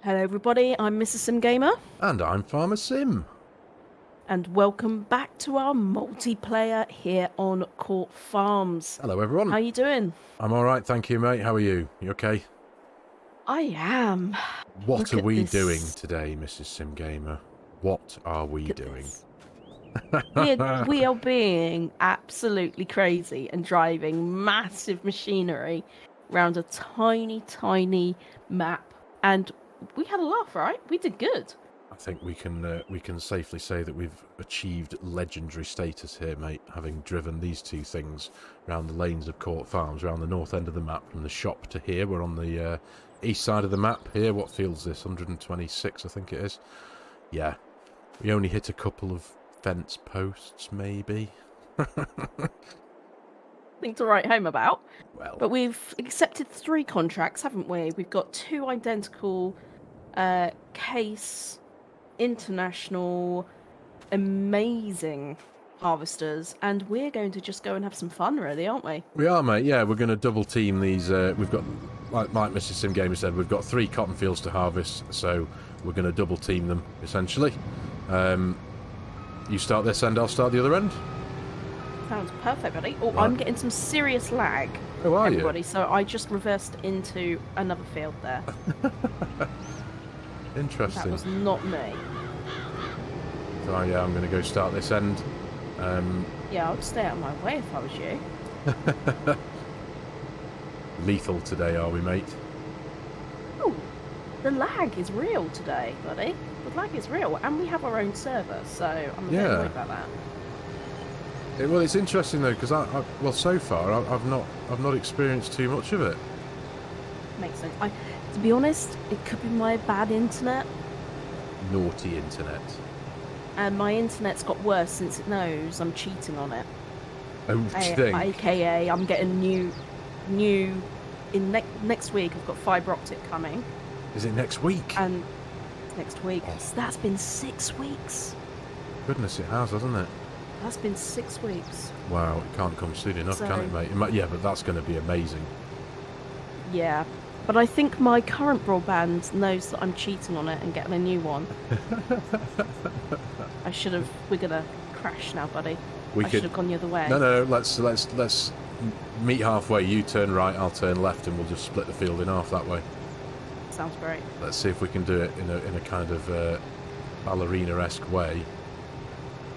Hello everybody, I'm Mrs. Sim Gamer, And I'm Farmer Sim. and welcome back to our multiplayer here on Court Farms. Hello, everyone. How you doing? I'm all right, thank you, mate. How are you? You okay? I am. What Look are at we doing this. today, Mrs. Sim Gamer? What are we Look at doing? this. We are being absolutely crazy and driving massive machinery around a tiny, tiny map. And we had a laugh, right? We did good. I think we can safely say that we've achieved legendary status here, mate, having driven these two things round the lanes of Court Farms, around the north end of the map, from the shop to here. We're on the east side of the map here. What field's this? 126, I think it is. Yeah, we only hit a couple of fence posts, maybe. Thing to write home about. Well, But we've accepted 3 contracts, haven't we? We've got 2 identical case international amazing harvesters, and we're going to just go and have some fun, really, aren't we? we are, mate. Yeah, we're going to double team these. We've got, like Mrs. Sim Gamer said, we've got 3 cotton fields to harvest, so we're going to double team them, essentially. You start this end, I'll start the other end. Sounds perfect, buddy. Oh, Right. I'm getting some serious lag, Oh, are everybody, so I just reversed into another field there. you? Interesting. That was not me. So, yeah, I'm going to go start this end. Yeah, I would stay out of my way if I was you. Lethal today, are we, mate? Oh, the lag is real today, buddy. The lag is real, and we have our own server, so I'm a bit Yeah. annoyed about that. Well, it's interesting though, because well, so far I've not experienced too much of it. Makes sense. To be honest, it could be my bad internet. Naughty internet. And my internet's got worse since it knows I'm cheating on it. Oh, do you think? AKA, I'm getting in next week. I've got fibre optic coming, Is it next week? and next week. Oh. So that's been 6 weeks. Goodness, it has, hasn't it? That's been 6 weeks. Wow, it can't come soon enough, can it, mate? Yeah, but that's going to be amazing. Yeah, but I think my current broadband knows that I'm cheating on it and getting a new one. We're gonna crash now, buddy. I should have gone the other way. No, let's meet halfway. You turn right, I'll turn left, and we'll just split the field in half that way. Sounds great. Let's see if we can do it in a kind of ballerina-esque way.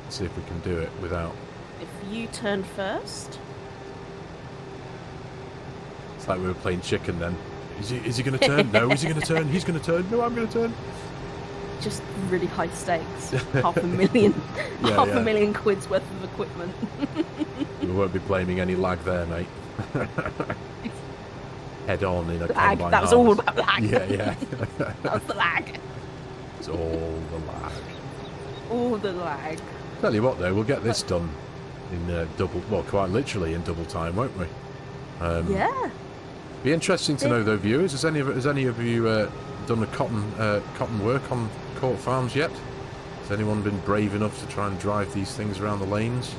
See if we can do it without. If you turn first. It's like we were playing chicken then. Is he going to turn? No. Is he going to turn? He's going to turn. No, I'm going to turn. Just really high stakes. Half a million quid's worth of equipment. We won't be blaming any lag there, mate. Head on in a Lag. combine That was harvest. all about lag. Yeah. That's the lag. It's all the lag. All the lag. Tell you what, though, we'll get this done in quite literally in double time, won't we? Yeah. Be interesting to know, though, viewers. Has any of you done a cotton work on Court Farms yet? Has anyone been brave enough to try and drive these things around the lanes?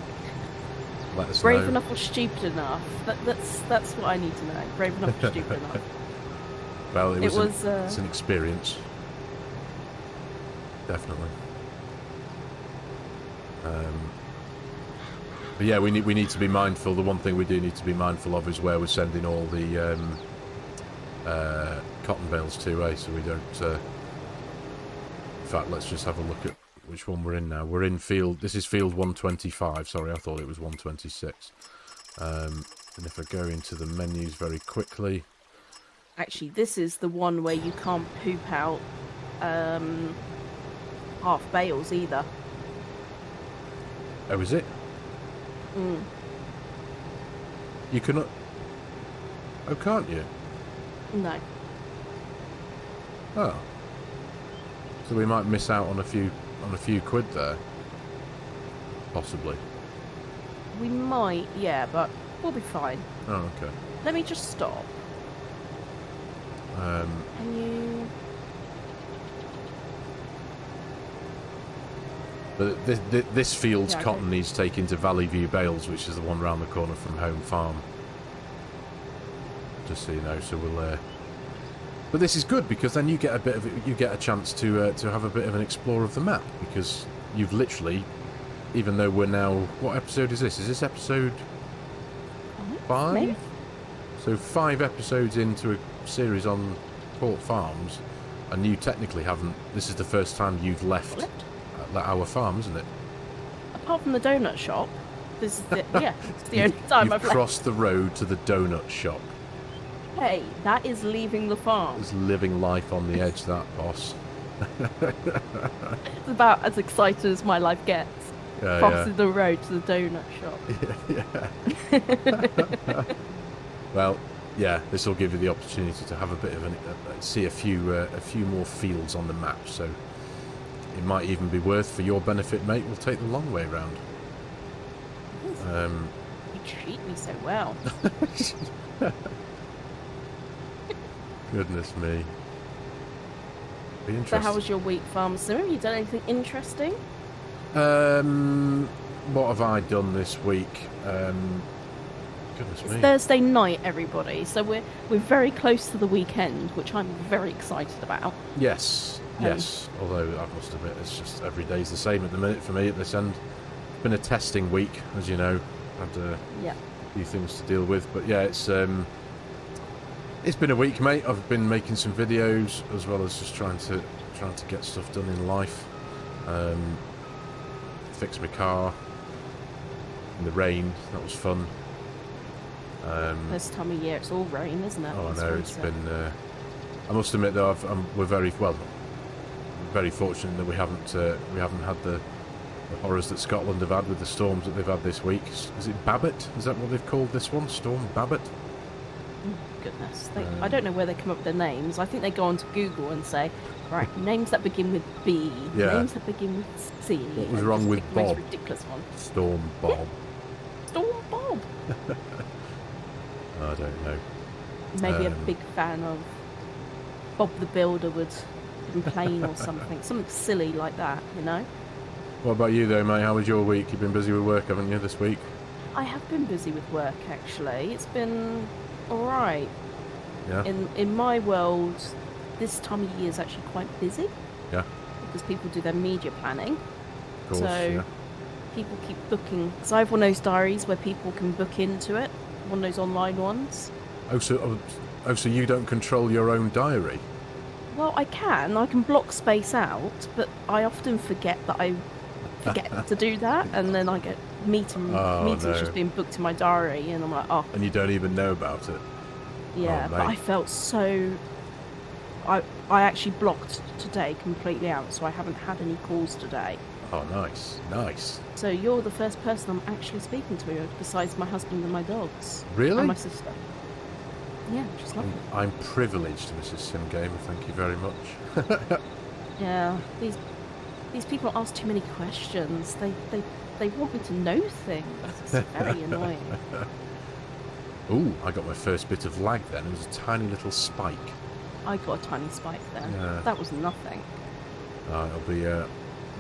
Let us know. Brave enough or stupid enough? That's what I need to know. Brave enough or stupid enough? Well, it's an experience. Definitely. But yeah, we need to be mindful. The one thing we do need to be mindful of is where we're sending all the cotton bales to, so we don't. In fact, let's just have a look at which one we're in now. We're in field. This is field 125. Sorry, I thought it was 126. And if I go into the menus very quickly. Actually, this is the one where you can't poop out half bales either. Oh, is it? You cannot. Oh, can't you? No. Oh. So we might miss out on a few quid there. Possibly. We might, yeah, but we'll be fine. Oh, okay. Let me just stop. Can you... But this field's cotton needs taken to Valley View Bales, which is the one round the corner from Home Farm. Just so you know, so we'll But this is good because then you get a chance to have a bit of an explore of the map, because you've literally, even though we're now, what episode is this? Is this episode 5? Maybe. So 5 episodes into a series on Court Farms, and you technically haven't. This is the first time you've left our farm, isn't it? Apart from the donut shop, this is the it's the only time You've I've crossed the road to the donut shop. Hey, that is leaving the farm. It's living life on the edge, that boss. It's about as excited as my life gets. Yeah, Crossing the road to the donut shop. Yeah. Well, yeah, this will give you the opportunity to have a bit of see a few more fields on the map. So it might even be worth, for your benefit, mate. We'll take the long way round. You treat me so well. Goodness me. Be So interesting. how was your week, Farmer Sim? Have you done anything interesting? What have I done this week? Goodness It's me. Thursday night, everybody. So we're very close to the weekend, which I'm very excited about. Yes. Although I must admit, it's just every day's the same at the minute for me at this end. It's been a testing week, as you know. Had a few things to deal with, but yeah, it's been a week, mate. I've been making some videos as well as just trying to get stuff done in life. Fix my car in the rain. That was fun. This time of year, it's all rain, isn't it? Oh, I It's know. It's winter. been. I must admit, though, we're very fortunate that we haven't had the horrors that Scotland have had with the storms that they've had this week. Is it Babbitt? Is that what they've called this one? Storm Babbitt? Goodness. I don't know where they come up with their names. I think they go onto Google and say, right, names that begin with B, Yeah. names that begin with C. What was and wrong just with pick the most Bob? ridiculous one. Storm Bob. Storm Bob. I don't know. Maybe a big fan of Bob the Builder would complain or something. Something silly like that, you know? What about you, though, mate? How was your week? You've been busy with work, haven't you, this week? I have been busy with work, actually. It's been alright. Yeah. In my world, this time of year is actually quite busy. Yeah. Because people do their media planning. Of course. So Yeah. people keep booking. So I have one of those diaries where people can book into it. One of those online ones. So you don't control your own diary? Well, I can block space out, but I often forget that I forget to do that, and then I get meetings no. just being booked in my diary, and I'm like, oh, And you don't even know about it? yeah. Oh, But I mate. felt so. I actually blocked today completely out, so I haven't had any calls today. Oh, nice. So you're the first person I'm actually speaking to, besides my husband and my dogs. Really? And my sister. Yeah, just lovely. I'm privileged, Mrs. Simgamer, thank you very much. Yeah, these people ask too many questions. They want me to know things. It's very annoying. Ooh, I got my first bit of lag then. It was a tiny little spike. I got a tiny spike there. Yeah. That was nothing. It'll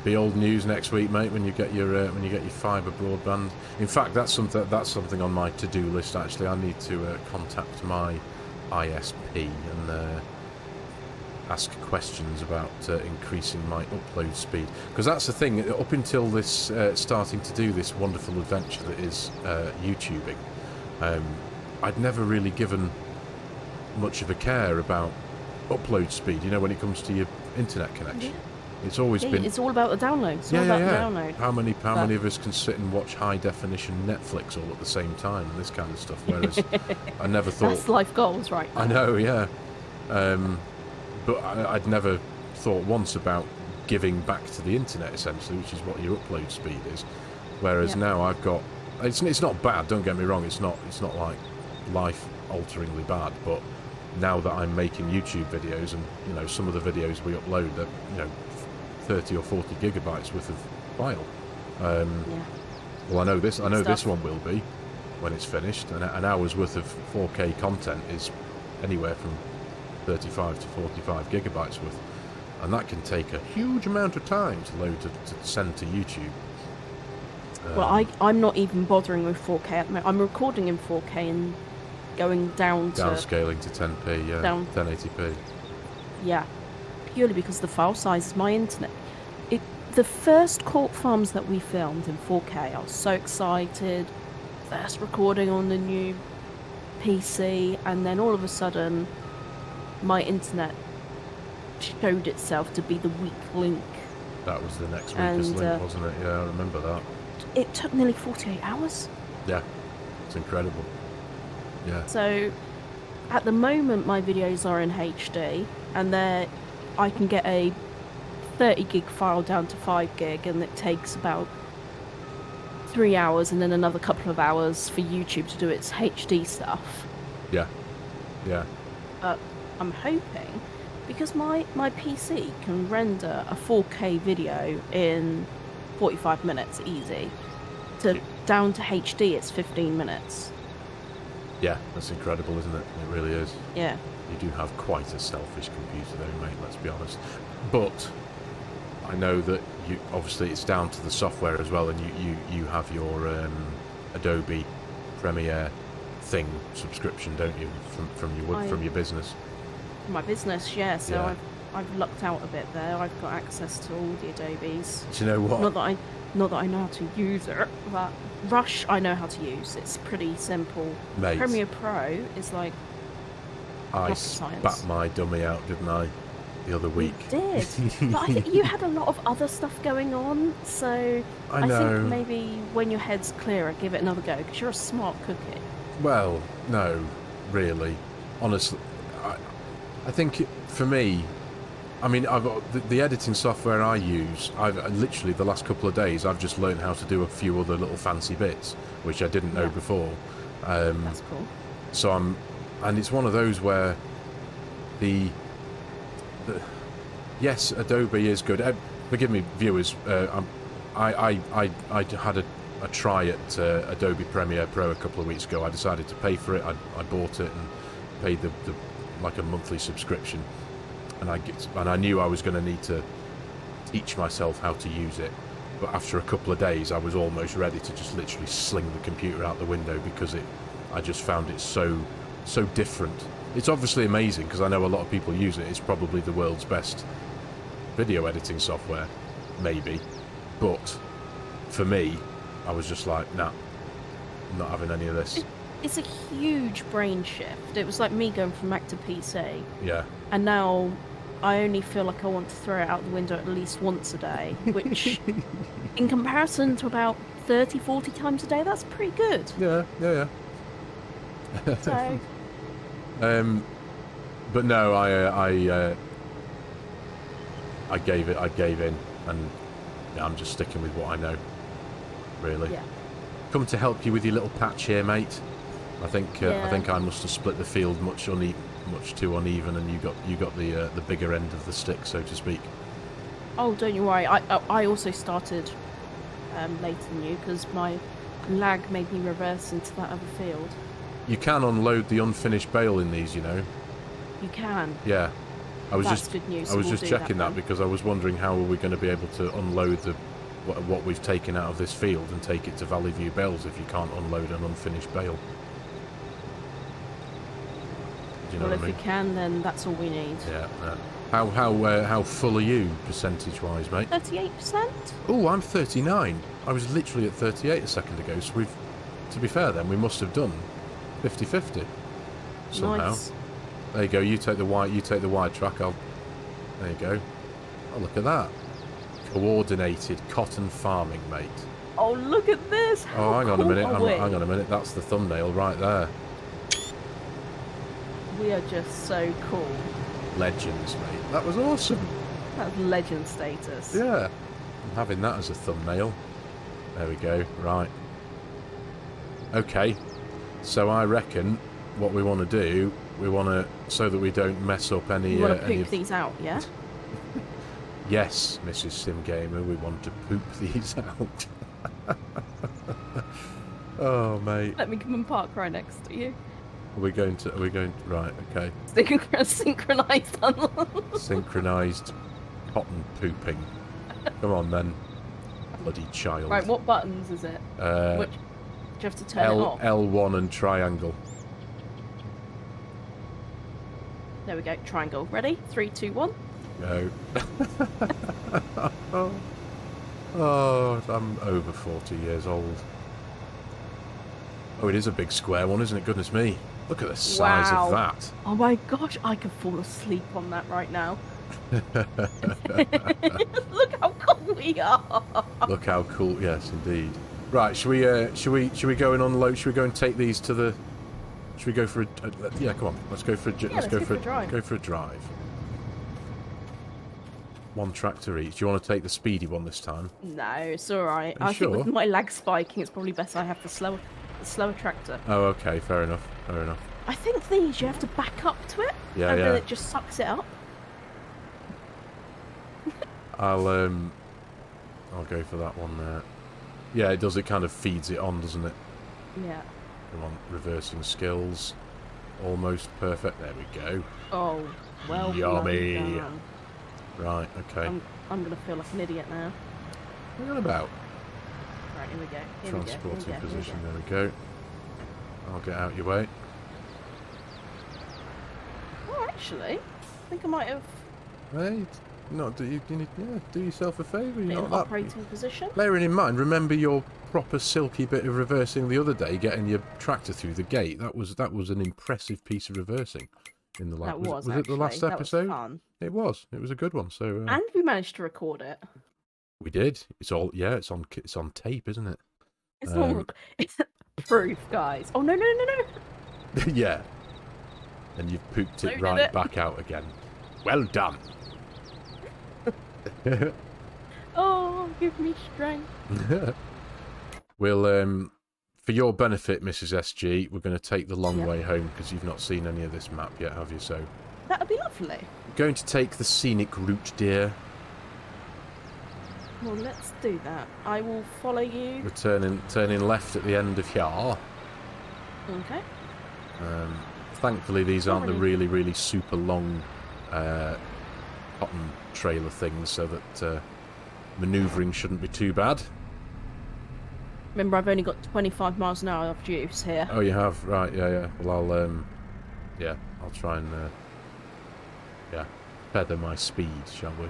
be old news next week, mate, when you get your fibre broadband. In fact, that's something on my to-do list. Actually, I need to contact my ISP and ask questions about increasing my upload speed, because that's the thing. Up until this starting to do this wonderful adventure that is YouTubing, I'd never really given much of a care about upload speed. You know, when it comes to your internet connection. Yeah. It's always been. It's all about the download. It's all about the download. How many of us can sit and watch high definition Netflix all at the same time and this kind of stuff? Whereas I never thought. That's life goals, right? I know, yeah. But I'd never thought once about giving back to the internet, essentially, which is what your upload speed is. Whereas now I've got. It's not bad. Don't get me wrong. It's not like life-alteringly bad, but now that I'm making YouTube videos, and you know, some of the videos we upload are 30 or 40 gigabytes worth of file. Well, I know this one will be when it's finished. An hour's worth of 4K content is anywhere from 35 to 45 gigabytes worth, and that can take a huge amount of time to load to send to YouTube. Well, I'm not even bothering with 4K at the moment. I'm recording in 4K and going down to downscaling to 10p, down 1080p. Yeah, purely because the file size is my internet. The first court farms that we filmed in 4K, I was so excited. First recording on the new PC, and then all of a sudden, my internet showed itself to be the weak link. That was the next weakest link, wasn't it? Yeah, I remember that. It took nearly 48 hours. Yeah, it's incredible. Yeah. So, at the moment, my videos are in HD, and I can get a 30 gig file down to 5 gig, and it takes about 3 hours and then another couple of hours for YouTube to do its HD stuff. Yeah. Yeah. But I'm hoping, because my PC can render a 4K video in 45 minutes easy, down to HD it's 15 minutes. Yeah, that's incredible, isn't it? It really is. Yeah. You do have quite a selfish computer though, mate, let's be honest. But I know that obviously it's down to the software as well, and you have your Adobe Premiere thing subscription, don't you, from your business? My business, yeah. So Yeah. I've lucked out a bit there. I've got access to all the Adobes. Do you know what? Not that I know how to use it, but Rush I know how to use. It's pretty simple. Mate, Premiere Pro is like I rocket science. spat my dummy out, didn't I, the other week? You did. But I think you had a lot of other stuff going on, so I know. think maybe when your head's clearer, give it another go, because you're a smart cookie. Well, no, really. Honestly, I think for me, I mean, I've got the editing software I use. I've literally the last couple of days I've just learned how to do a few other little fancy bits which I didn't know before. That's cool. So and it's one of those where yes, Adobe is good. Forgive me, viewers. I had a try at Adobe Premiere Pro a couple of weeks ago. I decided to pay for it. I bought it and paid the like a monthly subscription, and I knew I was going to need to teach myself how to use it. But after a couple of days, I was almost ready to just literally sling the computer out the window because I just found it so different. It's obviously amazing because I know a lot of people use it. It's probably the world's best video editing software, maybe. But for me, I was just like, nah, I'm not having any of this. It's a huge brain shift. It was like me going from Mac to PC. Yeah. And now I only feel like I want to throw it out the window at least once a day, which in comparison to about 30, 40 times a day, that's pretty good. Yeah. So... but no, I gave in, and yeah, I'm just sticking with what I know, really. Yeah. Come to help you with your little patch here, mate. I think I must have split the field much too uneven, and you got the bigger end of the stick, so to speak. Oh, don't you worry. I also started later than you because my lag made me reverse into that other field. You can unload the unfinished bale in these, you know. You can. Yeah. That's good news. I was just checking that then. because I was wondering how are we going to be able to unload what we've taken out of this field and take it to Valley View Bales if you can't unload an unfinished bale. Do you know what I mean? If we can, then that's all we need. Yeah. How full are you percentage-wise, mate? 38%. Oh, I'm 39. I was literally at 38 a second ago. So to be fair, then we must have done 50-50 somehow. Nice. There you go. You take the wide track. There you go. Oh, look at that. Coordinated cotton farming, mate. Oh, look at this. How hang on a cool minute. are we? Hang on a minute. That's the thumbnail right there. We are just so cool. Legends, mate. That was awesome. That's legend status. Yeah. I'm having that as a thumbnail. There we go. Right. Okay. So I reckon what we want to do, so that we don't mess up any... You want to poop these out, yeah? Yes, Mrs. Simgamer, we want to poop these out. Oh, mate. Let me come and park right next to you. Are we going to... Right, okay. Synchronised Synchronised cotton pooping. Come on, then. Bloody child. Right, what buttons is it? Which... Do you have to turn it off? L1 and triangle. There we go. Triangle. Ready? 3, 2, 1. Go. Oh, I'm over 40 years old. Oh, it is a big square one, isn't it? Goodness me. Look at the size Wow. of that. Oh my gosh, I could fall asleep on that right now. Look how cool we are. Look how cool. Yes, indeed. Right, should we go and unload? Should we go and take these to the? Should we go for a? Yeah, come on. Let's go for a. Let's go for a drive. Go for a drive. One tractor each. Do you want to take the speedy one this time? No, it's all right. Are you I think with sure? my lag spiking, it's probably best I have the slower tractor. Oh, okay. Fair enough. Fair enough. I think these you have to back up to it, Yeah, and yeah. then it just sucks it up. I'll go for that one there. Yeah, it does. It kind of feeds it on, doesn't it? Yeah. Come on, reversing skills. Almost perfect. There we go. Oh, well Yummy. done. Right, okay. I'm gonna feel like an idiot now. What are you on about? Right, here we go. Transporting position. There we go. I'll get out your way. Oh, actually, I think I might have Hey, not do you need do yourself a favour. been You're in not that. operating position. Bearing in mind, remember your proper silky bit of reversing the other day, getting your tractor through the gate. That was an impressive piece of reversing in the last. That was it the last that episode? Was fun. It was. It was a good one. So And we managed to record it. we did. It's all it's on tape, isn't it? It's all it's proof, guys. Oh no. Yeah. And you've pooped it Loaded right it. back out again. Well done. Oh, give me strength. We'll for your benefit, Mrs. SG, we're going to take the long Yeah. way home because you've not seen any of this map yet, have you? So That would be lovely. going to take the scenic route, dear. Well, let's do that. I will follow you. We're turning left at the end of here. Okay. Thankfully, these aren't the Already. really, really super long cotton trailer things, so that manoeuvring shouldn't be too bad. Remember, I've only got 25 miles an hour of juice here. Oh, you have? Right, yeah. Well, I'll try and, feather my speed, shall we?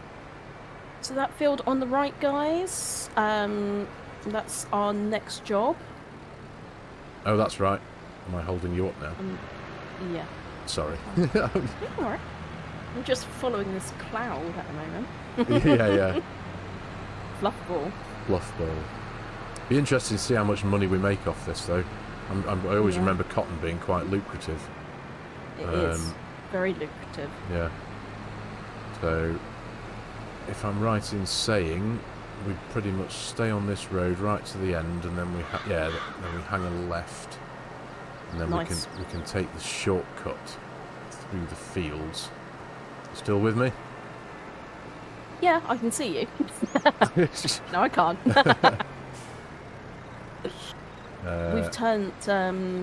So that field on the right, guys, that's our next job. Oh, that's right. Am I holding you up now? Yeah. Sorry. Alright. I'm just following this cloud at the moment. yeah. Fluff ball. Bluff ball. Be interesting to see how much money we make off this, though. I always Yeah. remember cotton being quite lucrative. It is very lucrative. Yeah. So, if I'm right in saying, we pretty much stay on this road right to the end, and then then we hang a left, and then Nice. we can take the shortcut through the fields. Still with me? Yeah, I can see you. No, I can't. We've turned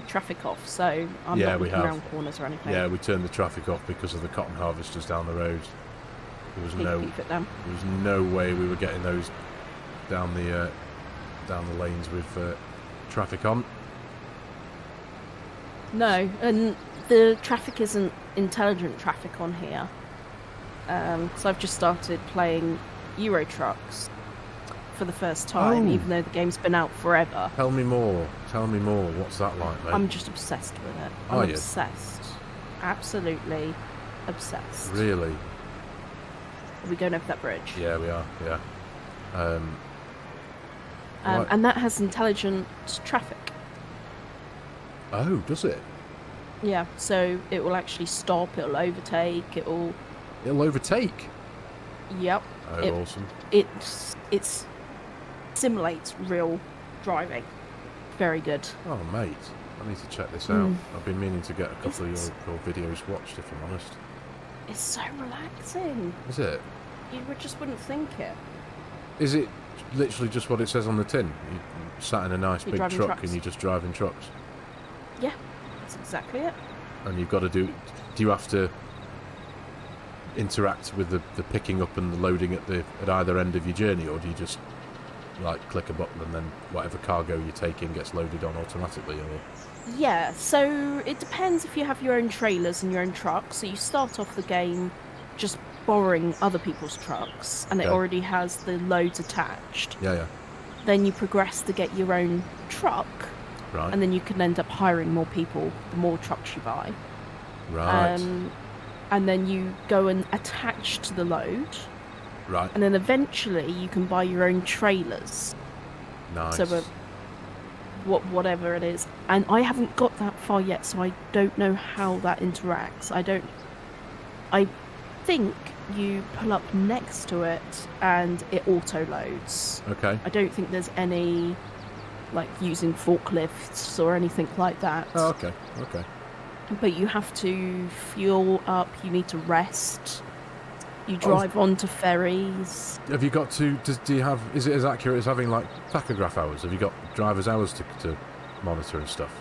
traffic off, so I'm Yeah, not we looking have. around corners or anything. Yeah, we turned the traffic off because of the cotton harvesters down the road. There was Keep it down. no way we were getting those down the lanes with traffic on. No, and the traffic isn't intelligent traffic on here. So I've just started playing Euro Trucks for the first time, Oh. even though the game's been out forever. Tell me more. What's that like, mate? I'm just obsessed with it. Are I'm you? obsessed. Absolutely obsessed. Really? Are we going over that bridge? Yeah, we are. Yeah. Right. And that has intelligent traffic. Oh, does it? Yeah, so it will actually stop, it'll overtake, it'll... It'll overtake. Yep. Oh, awesome. It's simulates real driving. Very good. Oh, mate. I need to check this out. I've been meaning to get a couple of your videos watched, if I'm honest. It's so relaxing. Is it? You just wouldn't think it. Is it literally just what it says on the tin? You sat in a nice You're big driving truck trucks. and you're just driving trucks? Yeah, that's exactly it. And you've got to do you have to interact with the picking up and the loading at either end of your journey, or do you just like click a button and then whatever cargo you take in gets loaded on automatically? Or Yeah, so it depends if you have your own trailers and your own trucks. So you start off the game just borrowing other people's trucks, and it Okay. already has the loads attached. yeah, Then you progress to get your own truck, right, and then you can end up hiring more people the more trucks you buy. right, And then you go and attach to the load, right. and then eventually you can buy your own trailers. Nice. So whatever it is, and I haven't got that far yet, so I don't know how that interacts. I think you pull up next to it and it auto loads. Okay. I don't think there's any like using forklifts or anything like that. Oh, okay. Okay. But you have to fuel up, you need to rest, you drive onto ferries. Have you got to? Do you have? Is it as accurate as having like tachograph hours? Have you got driver's hours to monitor and stuff?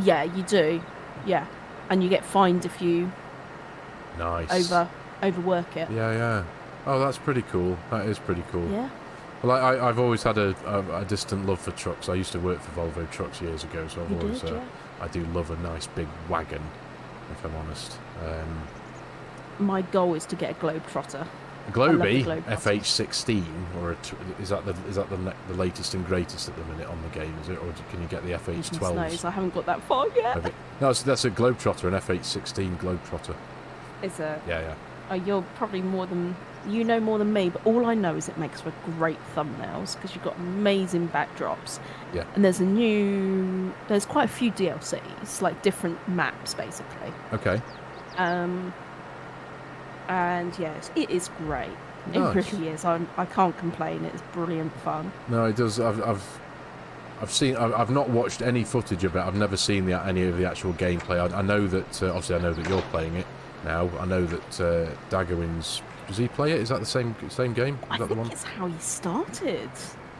Yeah, you do. Yeah, and you get fined if you Nice. overwork it. Yeah, yeah. Oh, that's pretty cool. That is pretty cool. Yeah. Well, I've always had a distant love for trucks. I used to work for Volvo Trucks years ago, so I've You always did, yeah. I do love a nice big wagon, if I'm honest. My goal is to get a Globetrotter. Globy Globetrotter. FH16, or is that the latest and greatest at the minute on the game? Is it, or can you get the Goodness FH12s? knows, I haven't got that far yet. Have you- No, that's a Globetrotter, an FH16 Globetrotter. It's a. Yeah, yeah. Oh, you're probably more than me, but all I know is it makes for great thumbnails because you've got amazing backdrops. Yeah. And there's quite a few DLCs, like different maps basically. Okay. And yes, it is great. Nice. It really is. I can't complain. It's brilliant fun. No, it does. I've not watched any footage of it. I've never seen any of the actual gameplay. I know that obviously I know that you're playing it now. I know that Daggerwin's. Does he play it? Is that the same game? Is I that the think one? it's how he started.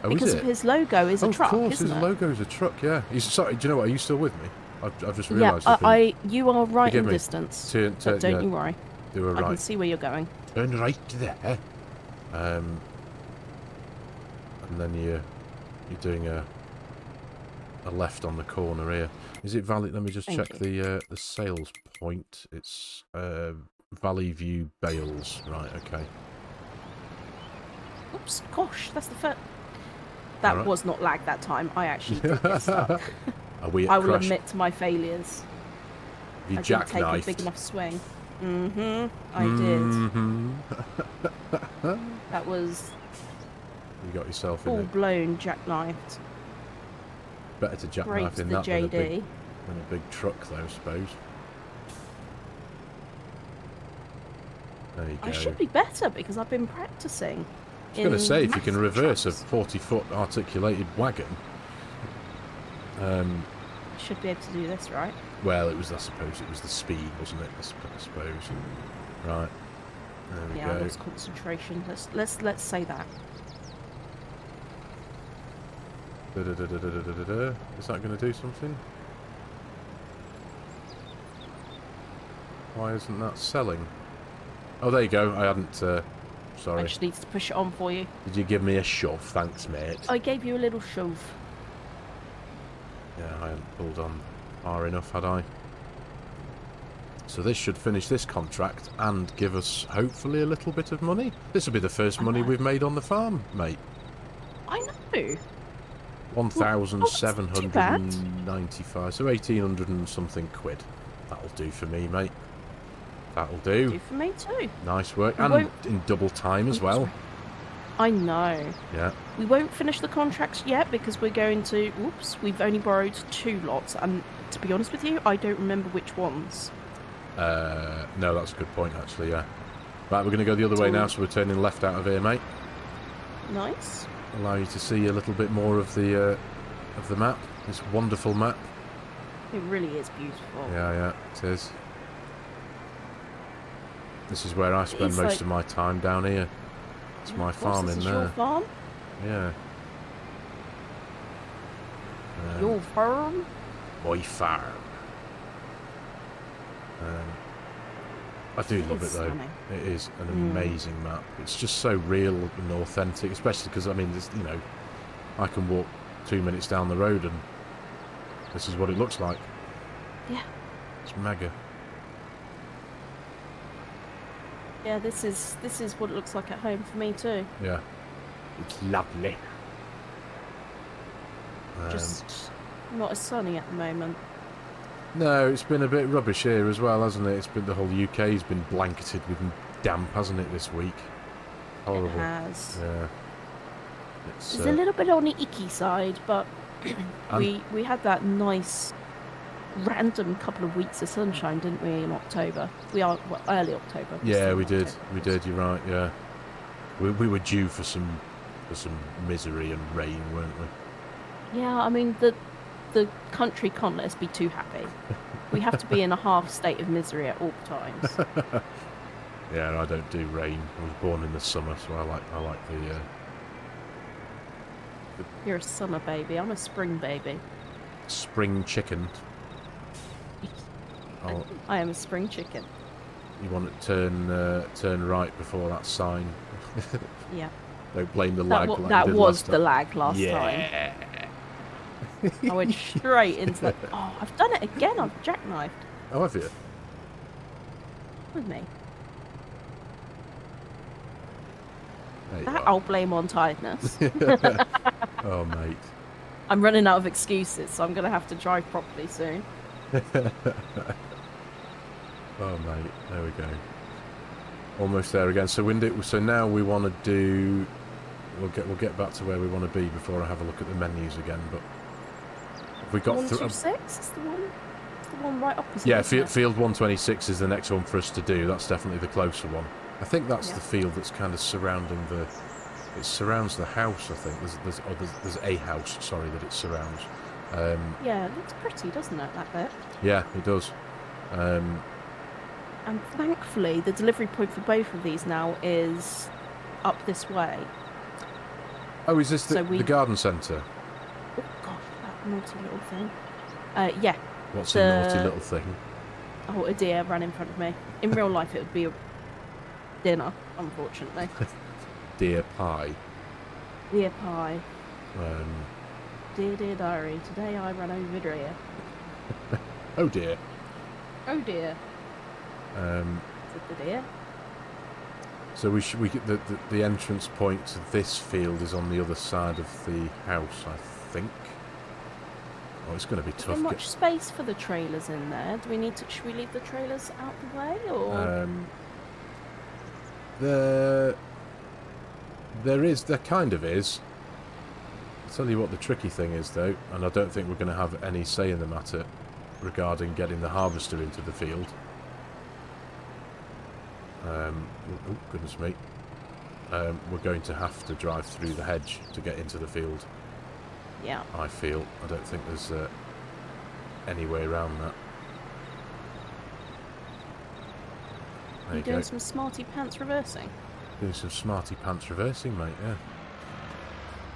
Oh, because is of it? his logo is a truck, of course, isn't his it? logo is a truck. Yeah. Sorry. Do you know what? Are you still with me? I've just Yeah, realised. you are right Forgive in me. distance. Don't Don't you worry. Do a I can right. see where you're going. Turn right there. And then you're doing a left on the corner here. Is it Valley? Let me just check the sales point. It's Valley View Bales. Right. Okay. Oops, gosh, that's the first. That Alright. was not lag that time. I actually did get stuck. Are we at I will crash? admit to my failures. You I didn't take a jackknifed. big enough swing. I did. That was You got yourself in full it. blown jackknifed. Better to Great jackknife to in the that than JD. a big truck, though, I suppose. There you go. I should be better because I've been practicing. I was going to say, if you can massive reverse a trucks. 40-foot articulated wagon. I should be able to do this, right? Well, I suppose it was the speed, wasn't it? I suppose. Right. There we Yeah, I go. lost concentration. Let's say that. Da-da-da-da-da-da-da. Is that going to do something? Why isn't that selling? Oh, there you go. I hadn't... sorry. I just need to push it on for you. Did you give me a shove? Thanks, mate. I gave you a little shove. Yeah, I hadn't pulled on far enough, had I? So this should finish this contract and give us, hopefully, a little bit of money. This will be the first money we've made on the farm, mate. I know. 1,795, so 1,800 and something quid. That'll do for me, mate. That'll do. Do for me too. Nice work, We and won't- in double time as well. I know. Yeah. We won't finish the contracts yet because we're going to... Oops, we've only borrowed 2 lots. And to be honest with you, I don't remember which ones. No, that's a good point, actually, yeah. Right, we're going to go the other way now, so we're turning left out of here, mate. Nice. Allow you to see a little bit more of the map, this wonderful map. It really is beautiful. Yeah, yeah, it is. This is where I spend It's most like- of my time down here. It's my Of course, farm this in is there. your farm? Yeah. Your farm? My farm. I do love it It's though. stunning. It is an amazing map. It's just so real and authentic, especially because I mean, I can walk 2 minutes down the road and this is what it looks like. Yeah. It's mega. Yeah, this is what it looks like at home for me too. Yeah. It's lovely. Just not as sunny at the moment. No, it's been a bit rubbish here as well, hasn't it? It's been the whole UK's been blanketed with damp, hasn't it, this week? Horrible. It has. Yeah. It's a little bit on the icky side, but we had that nice random couple of weeks of sunshine, didn't we, in October? We are early October. Yeah, we did. We did. You're right. Yeah, we were due for some misery and rain, weren't we? Yeah, I mean the country can't let us be too happy. We have to be in a half state of misery at all times. Yeah, I don't do rain. I was born in the summer, so I like the. You're a summer baby. I'm a spring baby. Spring chicken. I am a spring chicken. You want to turn right before that sign. Yeah. Don't blame the lag. That was the lag last time. I went straight into that. Oh, I've done it again. I've jackknifed. Oh, have you? With me. That I'll blame on tiredness. Oh, mate. I'm running out of excuses, so I'm going to have to drive properly soon. Oh, mate. There we go. Almost there again. So now we want to do. We'll get back to where we want to be before I have a look at the menus again. But have we got 126 is the one. It's the one right opposite. Yeah, field 126 is the next one for us to do. That's definitely the closer one. I think that's the field that's kind of surrounding the. It surrounds the house. I think there's a house. Sorry, that it surrounds. Yeah, it looks pretty, doesn't it? That bit. Yeah, it does. And thankfully, the delivery point for both of these now is up this way. Oh, is this the garden centre? Oh, God, that naughty little thing. Yeah. What's a naughty little thing? Oh, a deer ran in front of me. In real life, it would be a dinner, unfortunately. Deer pie. Deer pie. Dear diary, today I ran over deer. Oh, dear. Oh, dear. Is it the deer? So we get the entrance point to this field is on the other side of the house, I think. Oh, it's going to be tough. Is there much space for the trailers in there? Should we leave the trailers out the way, or? There kind of is. I'll tell you what the tricky thing is, though, and I don't think we're going to have any say in the matter regarding getting the harvester into the field. Oh, goodness me. We're going to have to drive through the hedge to get into the field. Yeah. I feel. I don't think there's any way around that. There you doing go. some smarty pants reversing? Doing some smarty pants reversing, mate, yeah.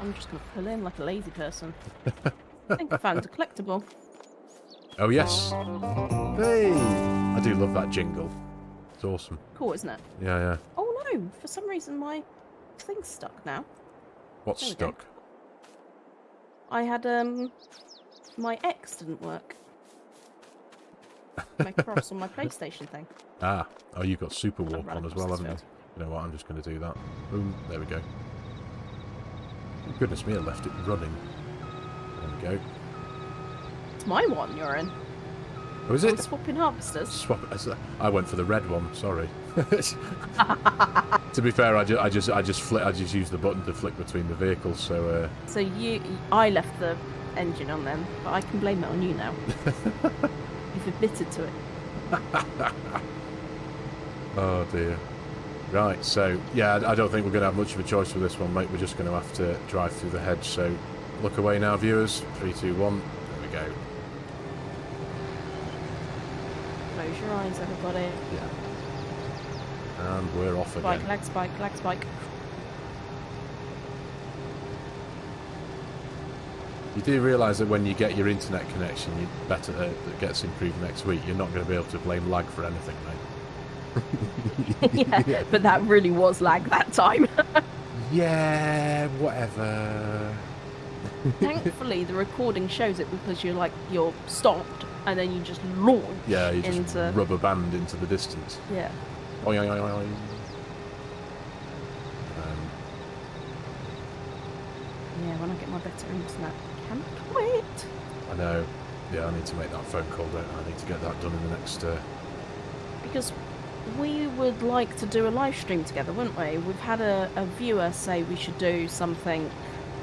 I'm just going to pull in like a lazy person. I think I found a collectible. Oh, yes. Hey! I do love that jingle. It's awesome. Cool, isn't it? Yeah, yeah. Oh, no. For some reason, my thing's stuck now. What's stuck? I had, my X didn't work. My cross on my PlayStation thing. Ah. Oh, you've got Super Walk on as well, haven't you? field. You know what? I'm just going to do that. Boom. There we go. Goodness me, I left it running. There we go. It's my one you're in. Oh, is it? Swapping harvesters. I went for the red one. Sorry. To be fair, I just used the button to flick between the vehicles. So. So I left the engine on them, but I can blame it on you now. You've admitted to it. Oh dear. Right. So yeah, I don't think we're going to have much of a choice with this one, mate. We're just going to have to drive through the hedge. So look away now, viewers. 3, 2, 1. There we go. Close your eyes, everybody. Yeah. And we're off again. Lag spike. You do realise that when you get your internet connection, that gets improved next week, you're not going to be able to blame lag for anything, mate. Yeah, but that really was lag that time. Yeah, whatever. Thankfully, the recording shows it because you're stopped and then you just launch. Yeah, you just into rubber band into the distance. yeah. Oing, oing, oing, oing. Yeah, when I get my better internet, I can't wait. I know. Yeah, I need to make that phone call, don't I? I need to get that done in the next... Because we would like to do a live stream together, wouldn't we? We've had a viewer say we should do something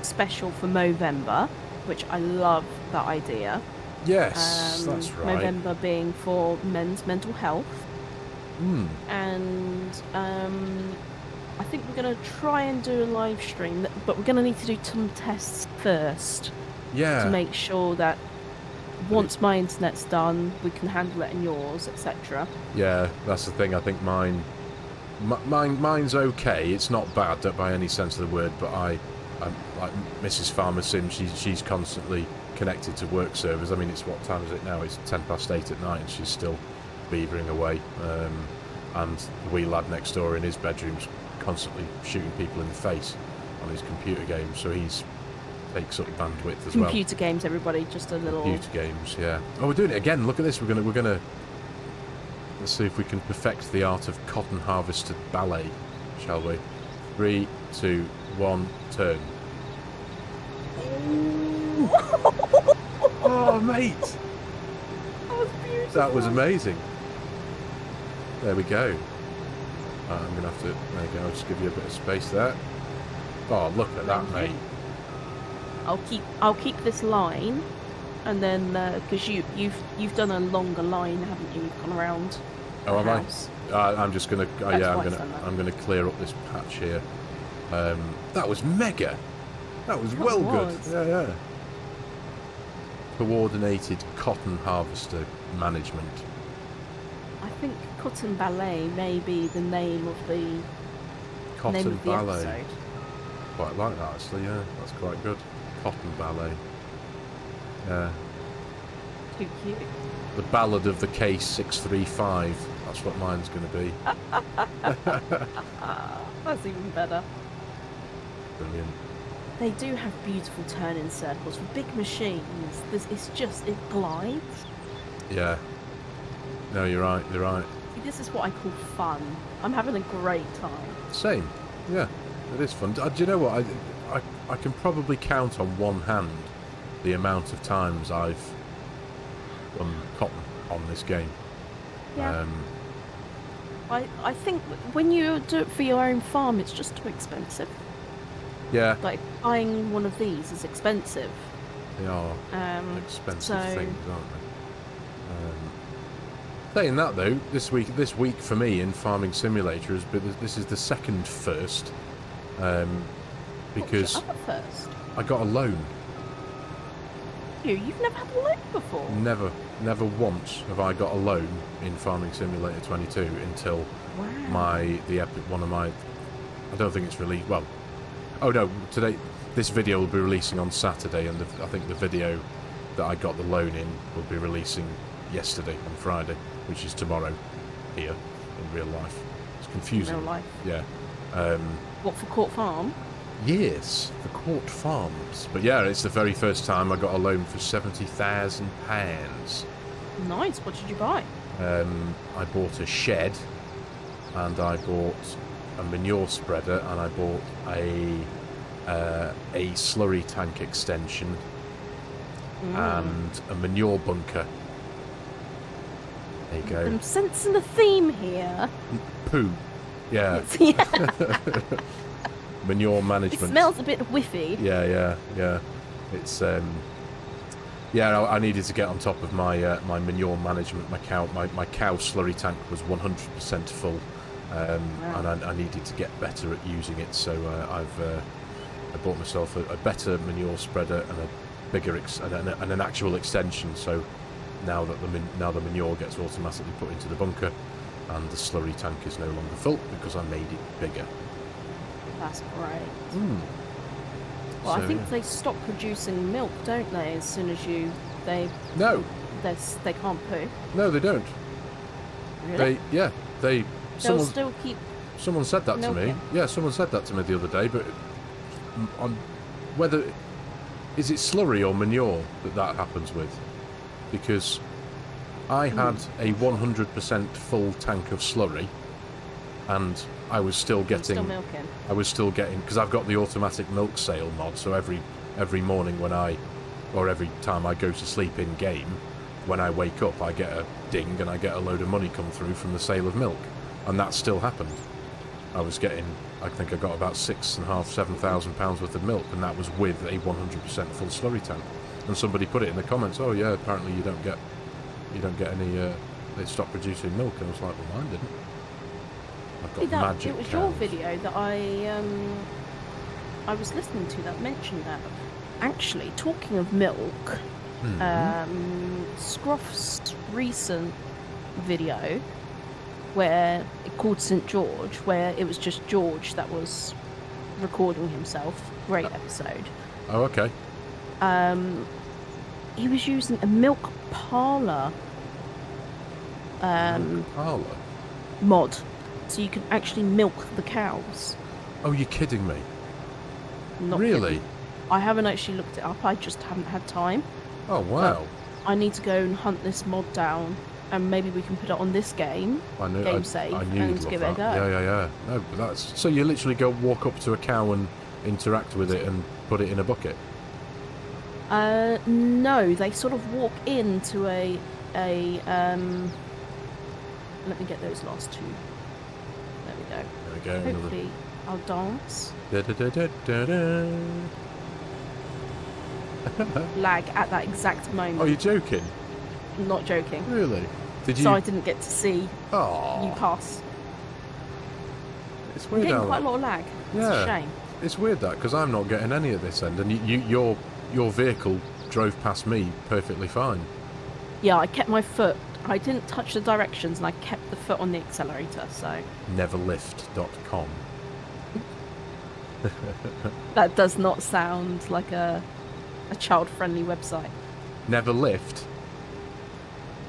special for Movember, which I love that idea. Yes, that's right. Movember being for men's mental health. And I think we're going to try and do a live stream, but we're going to need to do some tests first. Yeah. To make sure that once my internet's done, we can handle it in yours, etc. Yeah, that's the thing. I think mine's okay. It's not bad by any sense of the word, but I'm like Mrs. Farmer Sim. She's constantly connected to work servers. I mean, it's what time is it now? It's 8:10 at night, and she's still beavering away. And the wee lad next door in his bedroom's constantly shooting people in the face on his computer games. So he's takes up bandwidth as well. Computer games, everybody, just a little... Computer games, yeah. Oh, we're doing it again. Look at this. We're gonna... Let's see if we can perfect the art of cotton harvested ballet, shall we? 3, 2, 1, turn. Oh, mate! That was beautiful. That was amazing. There we go. I'm gonna have to... There you go. I'll just give you a bit of space there. Oh, look at that, mate. I'll keep this line, and then because you've done a longer line, haven't you? You've gone around. Oh, am house. I'm just gonna. I'm gonna clear up this patch here. That was mega. That was well good. Yeah. Coordinated cotton harvester management. I think Cotton Ballet may be the name of the Cotton Ballet. episode. Quite like that actually. Yeah, that's quite good. Cotton Ballet. Yeah. Too cute. The Ballad of the K635. That's what mine's going to be. That's even better. Brilliant. They do have beautiful turning circles for big machines. It glides. Yeah. No, you're right. You're right. See, this is what I call fun. I'm having a great time. Same. Yeah. It is fun. Do you know what? I can probably count on one hand the amount of times I've done cotton on this game. Yeah. I think when you do it for your own farm, it's just too expensive. Yeah. Like buying one of these is expensive. They are expensive things, aren't they? Saying that though, this week for me in Farming Simulator this is the second first. Because what was your other first? I got a loan. You've never had a loan before? Never once have I got a loan in Farming Simulator 22 until one of my I don't think it's released. Well, oh no, this video will be releasing on Saturday, and I think the video that I got the loan in will be releasing yesterday on Friday, which is tomorrow here in real life. It's confusing. In real life? Yeah. What, for Court Farm? Yes, for Court Farms. But yeah, it's the very first time I got a loan for £70,000. Nice. What did you buy? I bought a shed, and I bought a manure spreader, and I bought a slurry tank extension and a manure bunker. There you go. I'm sensing a theme here. Poo. Yeah. Manure management. It smells a bit whiffy. Yeah. It's I needed to get on top of my my manure management. My cow slurry tank was 100% full, and I needed to get better at using it. So I bought myself a better manure spreader and a bigger and an actual extension. So now that the manure gets automatically put into the bunker, and the slurry tank is no longer full because I made it bigger. That's great. Well, I think they stop producing milk, don't they? As soon as they can't poo. No, they don't. Really? They'll still keep. Someone said that to me. Yeah, someone said that to me the other day. But on whether Is it slurry or manure that happens with? Because I had a 100% full tank of slurry, and I was still getting. Still milking. I was still getting, because I've got the automatic milk sale mod. So every morning or every time I go to sleep in game, when I wake up, I get a ding and I get a load of money come through from the sale of milk, and that still happened. I was getting, I think I got about £6,500–7,000 worth of milk, and that was with a 100% full slurry tank. And somebody put it in the comments, oh yeah, apparently you don't get any, they stopped producing milk. And I was like, well, mine didn't. I've got magic It was cows. your video that I was listening to that mentioned that. Actually, talking of milk, Scruff's recent video where called St. George, where it was just George that was recording himself. Great episode. Oh, okay. He was using a milk parlour Parlour? mod, so you can actually milk the cows. Oh, you're kidding me? Not Really? kidding. I haven't actually looked it up. I just haven't had time. Oh, wow. I need to go and hunt this mod down, and maybe we can put it on this game. Save, I knew and you'd love give it a that. go. Yeah. No, but that's so you literally go walk up to a cow and interact with it and put it in a bucket. No, they sort of walk into a let me get those last two. There we go. There we go. Hopefully, I'll dance. Lag at that exact moment. Oh, you're joking? I'm not joking. Really? Did you? So I didn't get to see you Oh, pass. it's I'm weird. getting How quite a lot of lag. It's Yeah. a shame. It's weird that because I'm not getting any at this end, and your vehicle drove past me perfectly fine. Yeah, I kept my foot. I didn't touch the directions, and I kept the foot on the accelerator. So Neverlift.com. that does not sound like a child-friendly website. Never lift.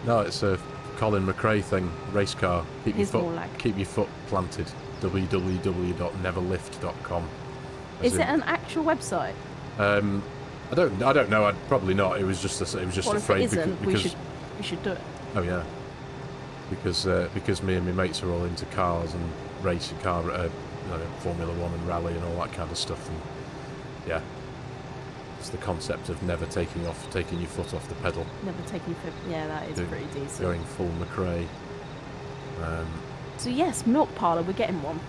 No, it's a Colin McRae thing. Race car. Keep More lag. Keep your foot planted. www.neverlift.com. Is it an actual website? I don't know. I'd probably not. It was just a Well, if it phrase isn't, because we should do it. oh yeah, because me and my mates are all into cars and racing car, Formula One and rally and all that kind of stuff. And yeah, it's the concept of never taking your foot off the pedal. Never taking foot. Yeah, that is pretty decent. Going full McRae. So yes, milk parlour. We're getting one.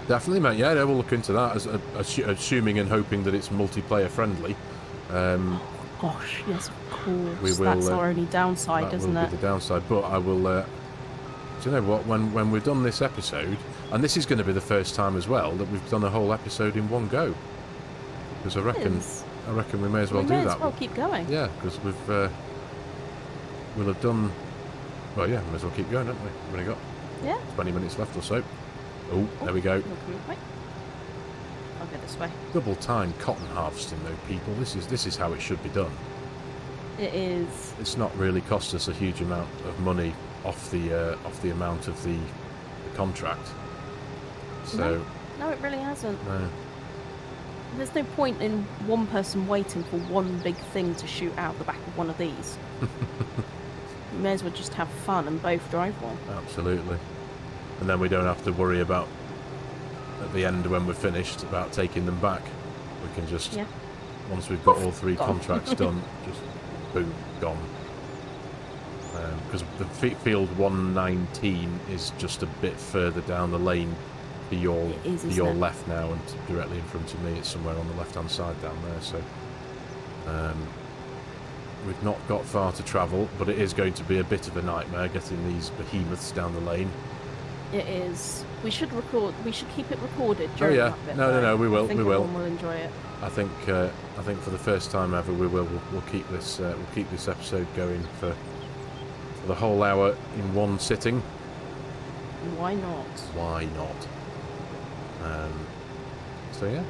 Definitely, mate. Yeah, we'll look into that, assuming and hoping that it's multiplayer friendly. Gosh, yes, of course. We will, That's our only downside, that isn't will it? be the downside. But I will. Do you know what? When we've done this episode, and this is going to be the first time as well that we've done a whole episode in one go, because I reckon we may as well do that. We may as well keep going. Yeah, because we'll have done. Well, yeah, we may as well keep going, haven't we? We've only got 20 minutes left or so. Oh, there we go. I'll go this way. Double time cotton harvesting, though, people. This is how it should be done. It is. It's not really cost us a huge amount of money off the amount of the contract. So No, it really hasn't. no. There's no point in one person waiting for one big thing to shoot out the back of one of these. You may as well just have fun and both drive one. Absolutely. And then we don't have to worry about at the end when we're finished about taking them back. We can just once we've got all three contracts done, just boom, gone. Because the field 119 is just a bit further down the lane to your left now, and directly in front of me it's somewhere on the left hand side down there. So we've not got far to travel, but it is going to be a bit of a nightmare getting these behemoths down the lane. It is. We should record. We should keep it recorded during that bit. No, we will. I think we will. Everyone will enjoy it. I think for the first time ever we will. We'll keep this episode going for the whole hour in one sitting. Why not? Why not? So yeah.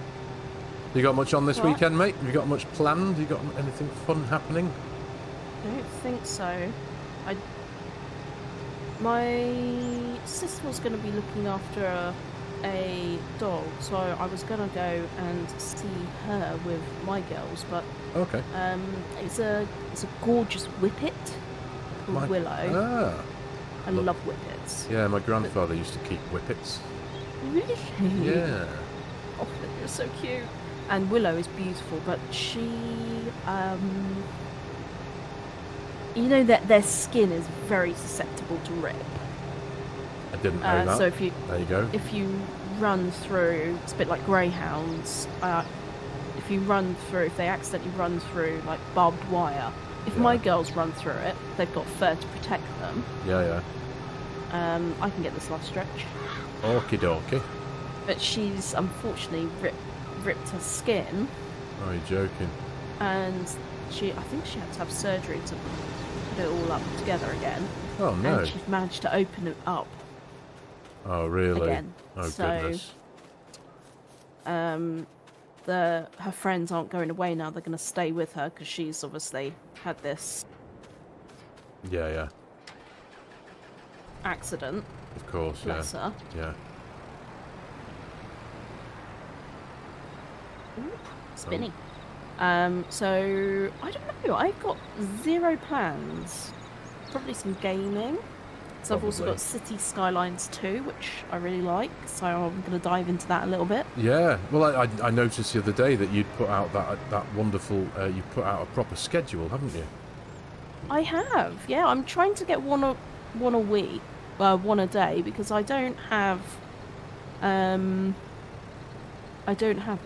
You got much on this weekend, mate? Have you got much planned? You got anything fun happening? I don't think so. My sister was going to be looking after a dog, so I was gonna go and see her with my girls, but Okay. it's a gorgeous whippet called Willow. Ah. I Look. love whippets. Yeah, my grandfather used to keep whippets. Really? Yeah. Oh, they're so cute. And Willow is beautiful, but she, you know that their skin is very susceptible to rip. I didn't know that. So There you go. if you run through, it's a bit like greyhounds. If they accidentally run through like barbed wire, if my girls run through it, they've got fur to protect them. Yeah. I can get this last stretch. Okie dokie. But she's unfortunately ripped her skin, Oh, you're joking. and I think she had to have surgery to put it all up together again. Oh, no. And she's managed to open it up Oh, really? again. Oh, So, goodness. her friends aren't going away now. They're going to stay with her because she's obviously had this Yeah. accident. Of course, Bless her. Yeah. Ooh, spinning. So I don't know. I've got zero plans. Probably some gaming. So I've also Probably. got City Skylines 2, which I really like. So I'm going to dive into that a little bit. Yeah. Well, I noticed the other day that you'd put out that wonderful. You put out a proper schedule, haven't you? I have. Yeah, I'm trying to get one a week, one a day, because I don't have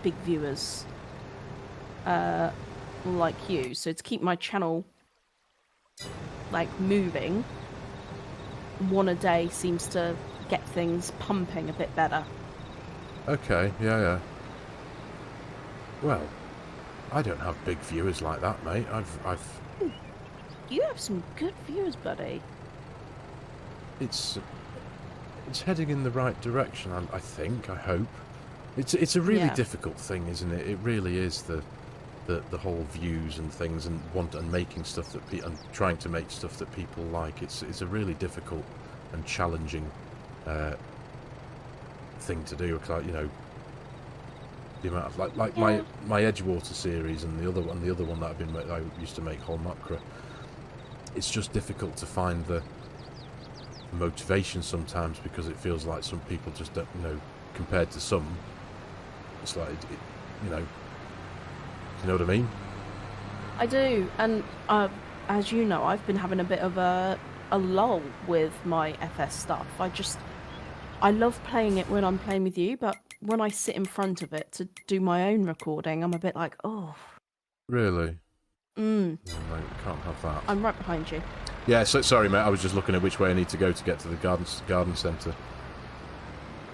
big viewers like you. So to keep my channel like moving, one a day seems to get things pumping a bit better. Okay. Yeah. Well, I don't have big viewers like that, mate. I've. You have some good viewers, buddy. It's heading in the right direction. I think. I hope. It's a really difficult thing, isn't it? It really is the whole views and things and making stuff that and trying to make stuff that people like. It's a really difficult and challenging thing to do. Because the amount of like my Edgewater series and the other one that I used to make, Holmacra. It's just difficult to find the motivation sometimes, because it feels like some people just don't, compared to some, it's like, you know what I mean? I do, and as you know, I've been having a bit of a lull with my FS stuff. I love playing it when I'm playing with you, but when I sit in front of it to do my own recording, I'm a bit like, oh. Really? No, mate, can't have that. I'm right behind you. Yeah, so sorry, mate. I was just looking at which way I need to go to get to the garden centre.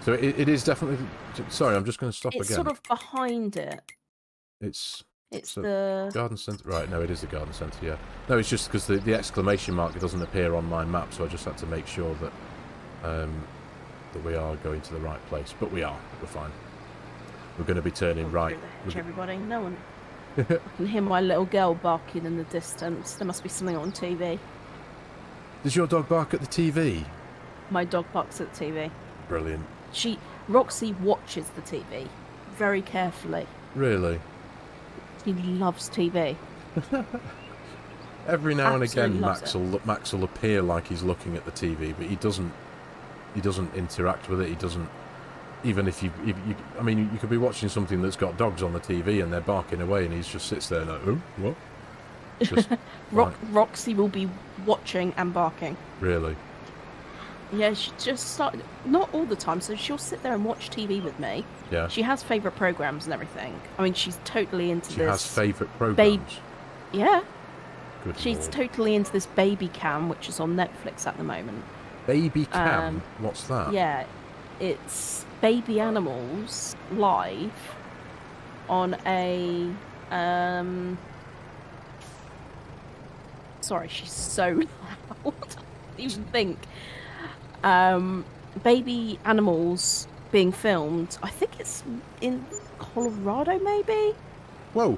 So it is definitely. Sorry, I'm just going to stop It's again. sort of behind it. It's the garden centre. Right, no, it is the garden centre. Yeah. No, it's just because the exclamation mark doesn't appear on my map, so I just had to make sure that that we are going to the right place. But we are. We're fine. We're going to be turning right. Everybody, no one. I can hear my little girl barking in the distance. There must be something on TV. Does your dog bark at the TV? My dog barks at the TV. Brilliant. Roxy watches the TV very carefully. Really? She loves TV. Every now and Absolutely again, Max will appear like he's looking at the TV, but he doesn't interact with it. He doesn't. Even if you I mean, you could be watching something that's got dogs on the TV and they're barking away, and he just sits there like, oh, what? Just, Roxy will be watching and barking. Really? Yeah, she just started. Not all the time, so she'll sit there and watch TV with me. Yeah. She has favourite programmes and everything. I mean, she's totally into she this. She has favourite programmes? Yeah. Good She's Lord. Totally into this Baby Cam, which is on Netflix at the moment. Baby Cam? What's that? Yeah. It's baby animals live on a sorry, she's so loud. I don't even think. Baby animals being filmed. I think it's in Colorado, maybe. Whoa.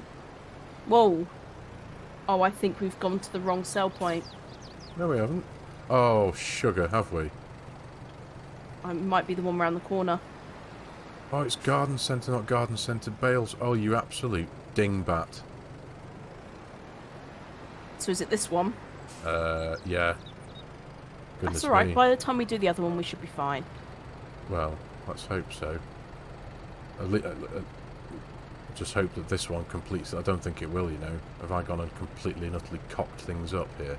Oh, I think we've gone to the wrong sell point. No, we haven't. Oh, sugar, have we? It might be the one around the corner. Oh, it's garden centre, not garden centre bales. Oh, you absolute dingbat. So is it this one? Yeah. That's Goodness alright. me. By the time we do the other one, we should be fine. Well, let's hope so. Just hope that this one completes. I don't think it will, you know. Have I gone and completely and utterly cocked things up here?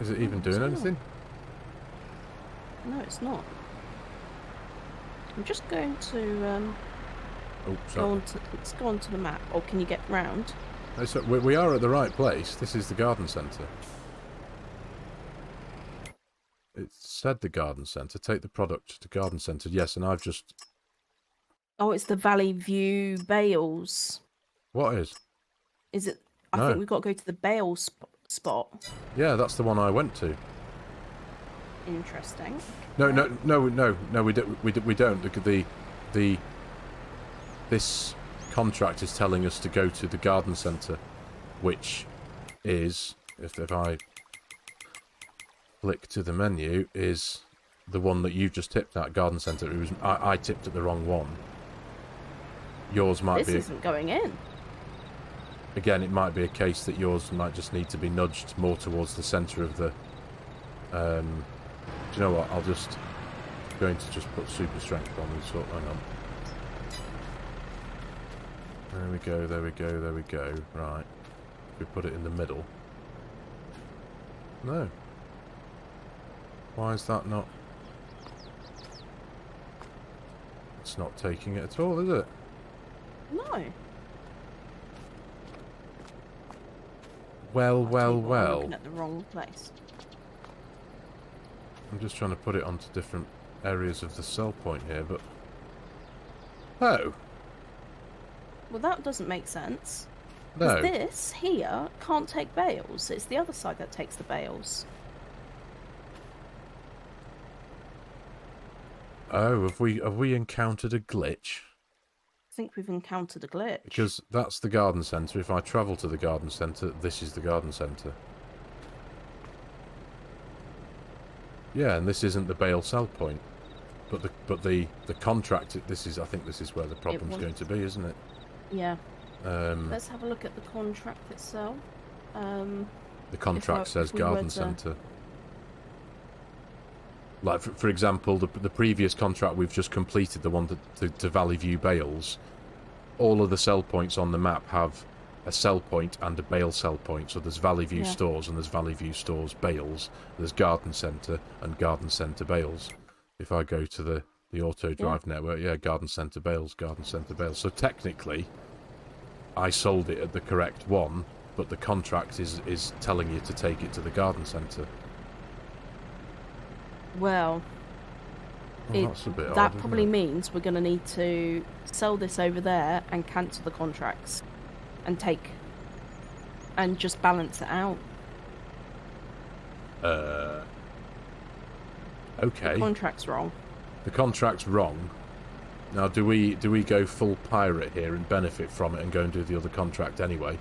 Is it even doing anything? No, it's not. I'm just going to Oh, sorry. let's go on to the map. Or can you get round? No, so we are at the right place. This is the garden centre. It said the garden centre. Take the product to garden centre. Yes, and I've just... Oh, it's the Valley View Bales. What is? Is it? I No. think we've got to go to the Bales spot. Yeah, that's the one I went to. Interesting. No, we don't. This contract is telling us to go to the garden centre, which is, if I flick to the menu, is the one that you've just tipped at, garden centre. It was I tipped at the wrong one. Yours might be... This isn't going in. Again, it might be a case that yours might just need to be nudged more towards the centre of the... do you know what? Going to just put super strength on and sort... Hang on. There we go, there we go, there we go. Right. We put it in the middle. No. Why is that not... It's not taking it at all, is it? No. Well, I'm looking at the wrong place. I'm just trying to put it onto different areas of the sell point here, but... Oh! Well, that doesn't make sense. No. 'Cause this here can't take bales. It's the other side that takes the bales. Oh, have we encountered a glitch? I think we've encountered a glitch. Because that's the garden centre. If I travel to the garden centre, this is the garden centre. Yeah, and this isn't the bale sell point. But the contract, I think this is where the problem's going to be, isn't it? Yeah. Let's have a look at the contract itself. The contract says garden centre. Like, for example, the previous contract we've just completed, the one to Valley View Bales, all of the sell points on the map have a sell point and a bale sell point. So there's Valley View Stores and there's Valley View Stores Bales. There's Garden Centre and Garden Centre Bales. If I go to the auto drive network, Garden Centre Bales, Garden Centre Bales. So technically, I sold it at the correct one, but the contract is telling you to take it to the Garden Centre. Well, that's a bit odd, that isn't probably it? means we're going to need to sell this over there and cancel the contracts and just balance it out. Okay. The contract's wrong. The contract's wrong. Now, do we go full pirate here and benefit from it and go and do the other contract anyway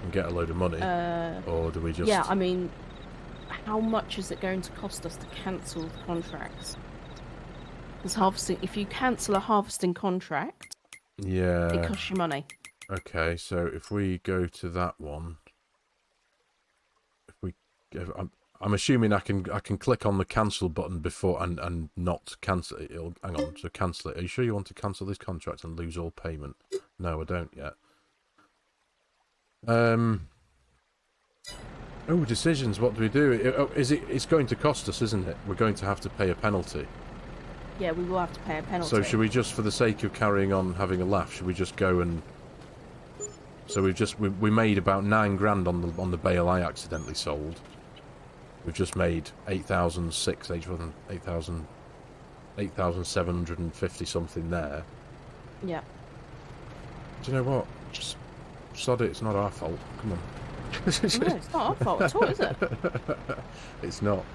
and get a load of money, or do we just? Yeah, I mean, how much is it going to cost us to cancel the contracts? Because harvesting, if you cancel a harvesting contract, it costs you money. Okay, so if we go to that one, I'm assuming I can click on the cancel button before and not cancel it. Hang on, so cancel it. Are you sure you want to cancel this contract and lose all payment? No, I don't yet. Oh, decisions. What do we do? It's going to cost us, isn't it? We're going to have to pay a penalty. Yeah, we will have to pay a penalty. So should we just, for the sake of carrying on having a laugh, should we just go and? So we made about $9,000 on the bale I accidentally sold. We've just made 8,750 something there. Yeah. Do you know what? Just sod it. It's not our fault. Come on. No, it's not our fault at all, is it? It's not.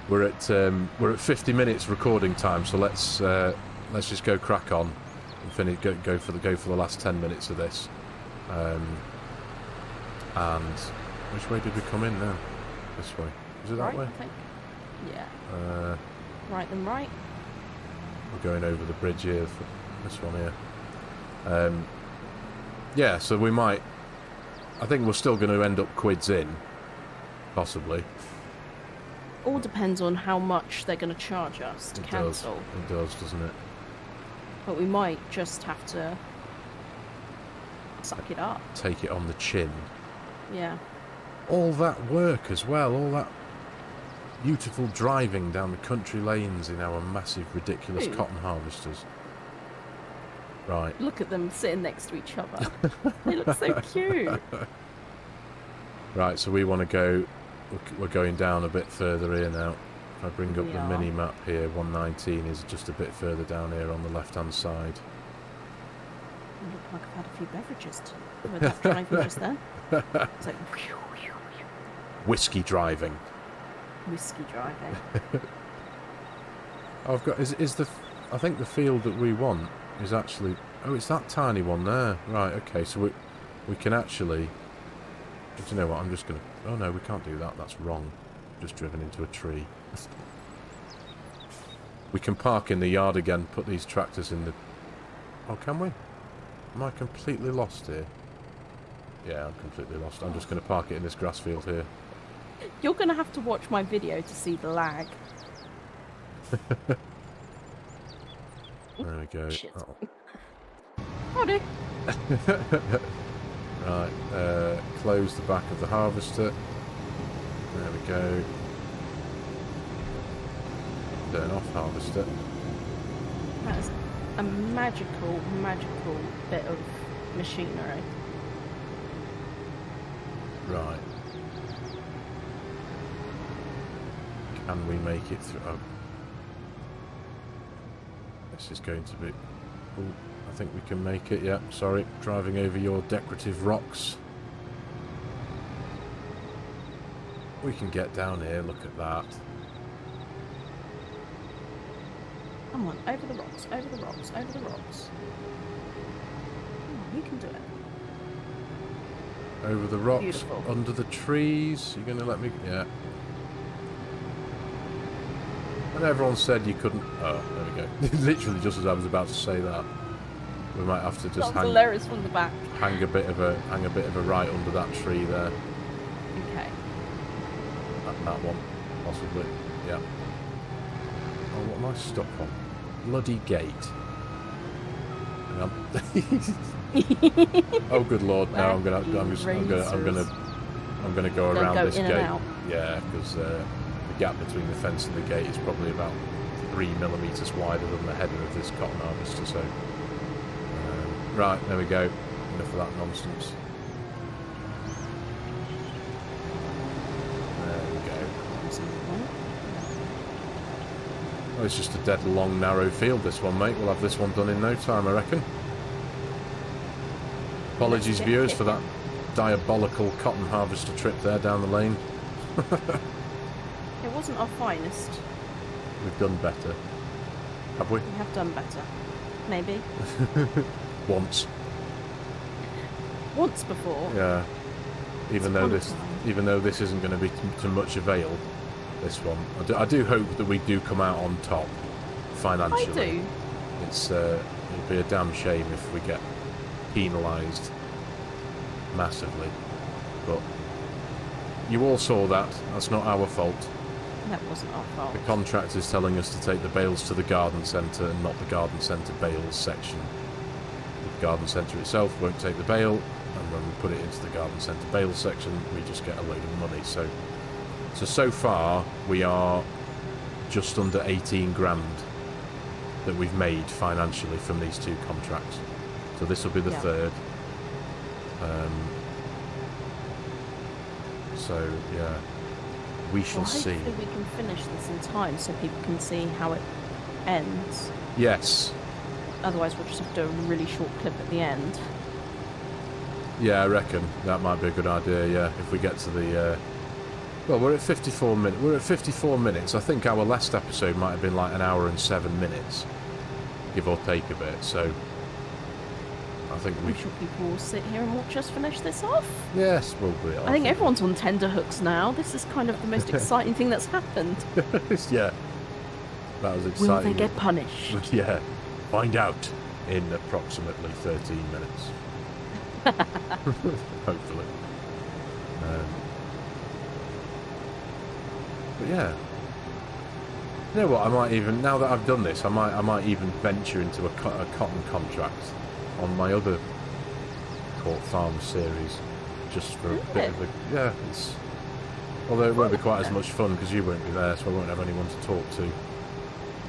We're at 50 minutes recording time, so let's just go crack on and finish. Go for the last 10 minutes of this. And which way did we come in now? This way. Is it that way? I think. Yeah. Right then, right. We're going over the bridge here for this one here. Yeah, so we might... I think we're still going to end up quids in, possibly. All depends on how much they're going to charge us to cancel. It does, doesn't it? But we might just have to suck it up. Take it on the chin. Yeah. All that work as well, all that beautiful driving down the country lanes in our massive, ridiculous cotton harvesters. Right. Look at them sitting next to each other. They look so cute. Right, so we want to go... We're going down a bit further here now. If I bring up the mini-map here, 119 is just a bit further down here on the left-hand side. I look like I've had a few beverages with that driving just then. It's like... Whiskey driving. Whiskey driving. I've got... Is the... I think the field that we want is actually... Oh, it's that tiny one there. Right, okay, so we can actually... Do you know what? I'm just going to... Oh, no, we can't do that. That's wrong. Just driven into a tree. We can park in the yard again, put these tractors in the... Oh, can we? Am I completely lost here? Yeah, I'm completely lost. I'm just going to park it in this grass field here. You're going to have to watch my video to see the lag. There we go. Shit. Oh. Howdy. Right, close the back of the harvester. There we go. Turn off harvester. That is a magical, magical bit of machinery. Right. Can we make it through? Oh. This is going to be... Oh, I think we can make it, yeah. Sorry, driving over your decorative rocks. We can get down here, look at that. Come on, over the rocks, over the rocks, over the rocks. Come on, you can do it. Over the rocks, Beautiful. under the trees. You're going to let me... Yeah. And everyone said you couldn't... Oh, there we go. Literally just as I was about to say that. We might have to just hang... hilarious from the back. Hang a bit of a right under that tree there. Okay. That one, possibly. Yeah. Oh, what am I stuck on? Bloody gate. Hang on. Oh, good lord! No, I'm gonna go around this gate. Yeah, because the gap between the fence and the gate is probably about 3 millimeters wider than the header of this cotton harvester. So, right, there we go. Enough of that nonsense. Oh, it's just a dead long narrow field, this one, mate. We'll have this one done in no time, I reckon. Apologies, viewers, for that diabolical cotton harvester trip there down the lane. It wasn't our finest. We've done better. Have we? We have done better. Maybe. Once. Once before. Yeah. Even though this isn't going to be to much avail. This one, I do hope that we do come out on top financially. I do. It'd be a damn shame if we get penalised massively. But you all saw that. That's not our fault. That wasn't our fault. The contractor's telling us to take the bales to the garden centre and not the garden centre bales section. The garden centre itself won't take the bale, and when we put it into the garden centre bales section, we just get a load of money. So far, we are just under 18 grand that we've made financially from these two contracts. So this will be the third. So, yeah, we shall see. Hopefully we can finish this in time so people can see how it ends. Yes. Otherwise, we'll just have to do a really short clip at the end. Yeah, I reckon that might be a good idea, yeah, if we get to the... Well, we're at 54 minutes. We're at 54 minutes. I think our last episode might have been like an hour and 7 minutes, give or take a bit. So I think I'm sure people will sit here and watch us finish this off. Yes, we'll be. I think everyone's on tenterhooks now. This is kind of the most exciting thing that's happened. Yeah, that was exciting. Will they get punished? Yeah, find out in approximately 13 minutes. Hopefully. But yeah. You know what? I might even, now that I've done this, I might even venture into a cotton contract on my other Court Farm series, just for a bit of a It's, although it won't be quite as much fun because you won't be there, so I won't have anyone to talk to,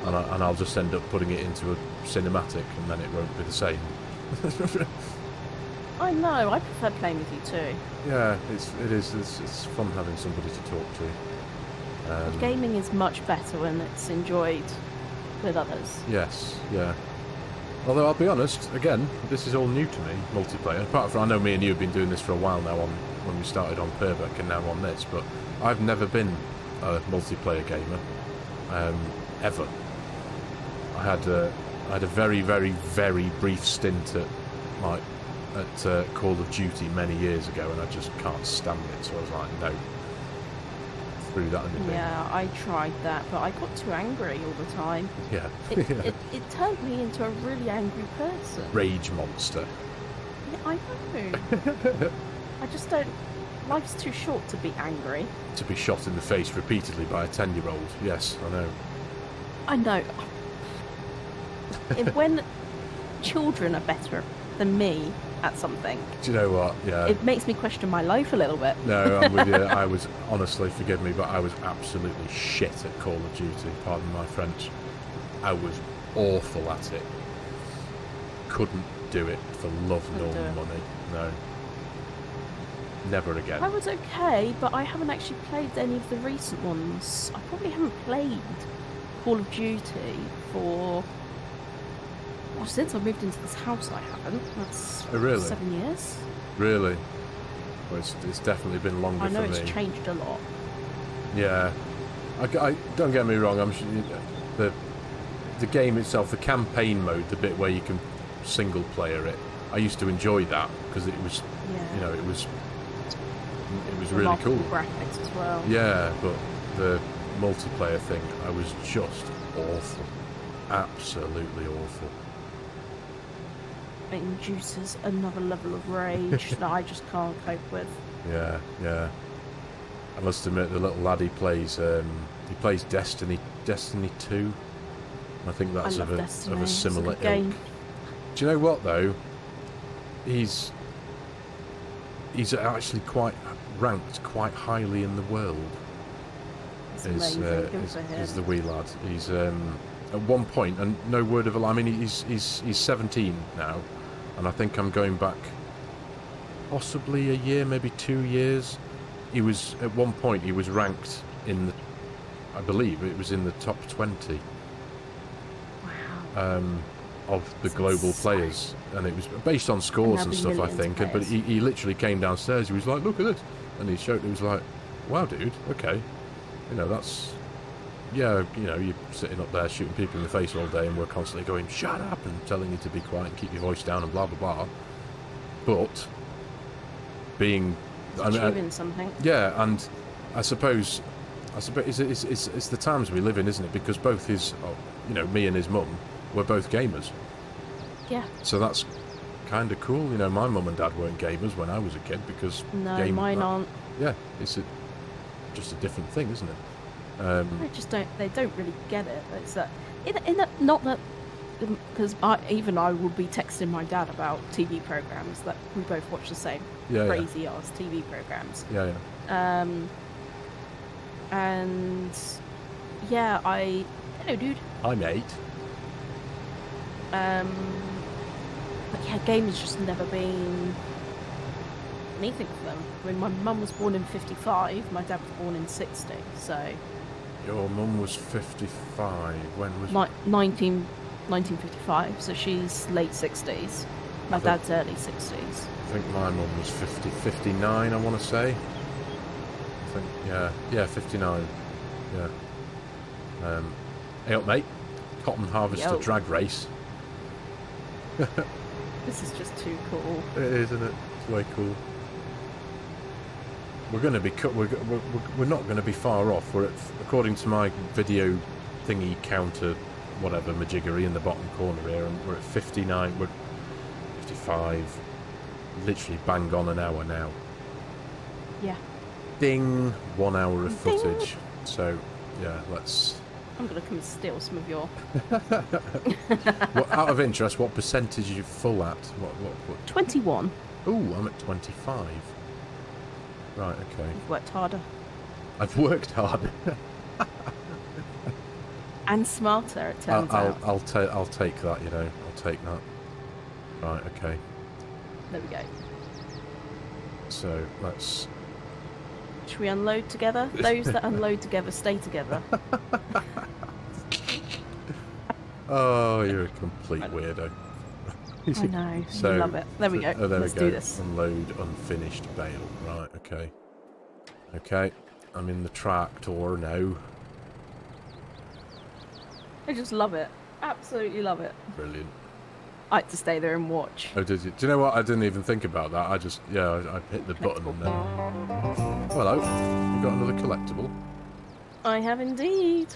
and I'll just end up putting it into a cinematic, and then it won't be the same. I know. I prefer playing with you too. Yeah, it's fun having somebody to talk to. But gaming is much better when it's enjoyed with others. Yes, yeah. Although I'll be honest, again, this is all new to me, multiplayer. Apart from, I know me and you have been doing this for a while now, when we started on Purbeck and now on this, but I've never been a multiplayer gamer, ever. I had a very, very, very brief stint at Call of Duty many years ago, and I just can't stand it. So I was like, no. Threw that in the bin. Yeah, I tried that, but I got too angry all the time. Yeah. It turned me into a really angry person. Rage monster. Yeah, I know. I just don't. Life's too short to be angry. To be shot in the face repeatedly by a 10-year-old. Yes, I know. I know. When children are better than me at something, do you know what? Yeah. It makes me question my life a little bit. No, I'm with you. I was, honestly, forgive me, but I was absolutely shit at Call of Duty, pardon my French. I was awful at it. Couldn't do it for love nor money. No. Never again. I was okay, but I haven't actually played any of the recent ones. I probably haven't played Call of Duty for... Well, since I moved into this house, I haven't. That's 7 years. Really? Well, it's definitely been longer for me. I know it's changed a lot. Yeah. I don't get me wrong. I'm sure the game itself, the campaign mode, the bit where you can single player it, I used to enjoy that because it was, you know, it was really cool. Graphics as well. Yeah, but the multiplayer thing, I was just awful. Absolutely awful. It induces another level of rage that I just can't cope with. Yeah, yeah. I must admit, the little lad he plays Destiny 2. I think that's of a similar ilk. Do you know what though? He's actually ranked quite highly in the world. Is the wee lad. He's at one point, and no word of a lie. I mean, he's 17 now, and I think I'm going back possibly a year, maybe 2 years. He was at one point he was ranked in the, I believe it was in the top 20. Wow. Of the global players, and it was based on scores and stuff, I think. But he literally came downstairs. He was like, "Look at this," and he showed. He was like, "Wow, dude. Okay, you know that's." Yeah, you know, you're sitting up there shooting people in the face all day, and we're constantly going, "Shut up," and telling you to be quiet and keep your voice down and blah blah blah. But being achieving something. Yeah, and I suppose it's the times we live in, isn't it? Because both you know, me and his mum were both gamers. Yeah. So that's kind of cool. You know, my mum and dad weren't gamers when I was a kid because mine aren't. Yeah, it's just a different thing, isn't it? I just don't. They don't really get it. It's that not that because I would be texting my dad about TV programs that we both watch the same crazy ass TV programs. Yeah, yeah. And yeah, hello, dude. Hi, mate. But yeah, gaming's just never been anything for them. When my mum was born in 55, my dad was born in 60, so... Your mum was 55, when was... 1955, so she's late 60s. My dad's early 60s. I think my mum was 59, I want to say. I think, yeah, 59, yeah. Hey up, mate. Cotton Harvester Drag Race. This is just too cool. It is, isn't it? It's way cool. We're going to be we're not going to be far off. We're at, according to my video thingy counter, whatever majiggery in the bottom corner here, and we're at 59. We're 55. Literally bang on an hour now. Yeah. Ding! 1 hour of Ding. footage. So yeah, let's. I'm gonna come and steal some of your. Out of interest, what percentage are you full at? What? 21. Ooh, I'm at 25. Right, okay. You've worked harder. I've worked hard. And smarter, it turns out. I'll take that, you know. I'll take that. Right, okay. There we go. So, let's... Should we unload together? Those that unload together stay together. Oh, you're a complete weirdo. I know. So, I love it. There we go. Oh, there Let's we go. do this. Unload unfinished bale. Right, okay. Okay, I'm in the tractor now. I just love it. Absolutely love it. Brilliant. I like to stay there and watch. Oh, did you? Do you know what? I didn't even think about that. I just, yeah, I hit the button and then... Hello. You got another collectible? I have indeed.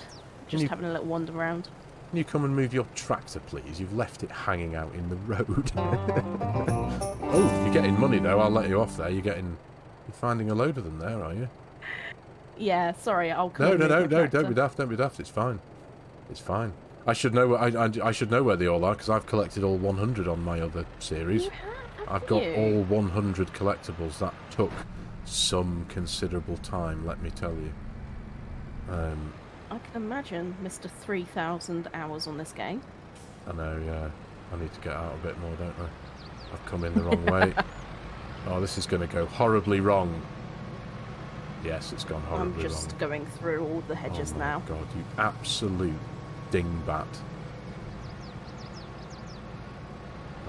Just you- having a little wander around. Can you come and move your tractor, please? You've left it hanging out in the road. Oh, you're getting money, though. I'll let you off there. You're finding a load of them there, are you? Yeah, sorry, I'll come. No, and no, move no, your no, tractor. don't be daft, don't be daft. It's fine. It's fine. I should know where I should know where they all are, because I've collected all 100 on my other series. You have, I've got you? all 100 collectibles. That took some considerable time, let me tell you. I can imagine Mr. 3,000 hours on this game. I know, yeah. I need to get out a bit more, don't I? I've come in the wrong way. Oh, this is going to go horribly wrong. Yes, it's gone horribly I'm just wrong. going through all the hedges Oh my now. God, you absolute dingbat.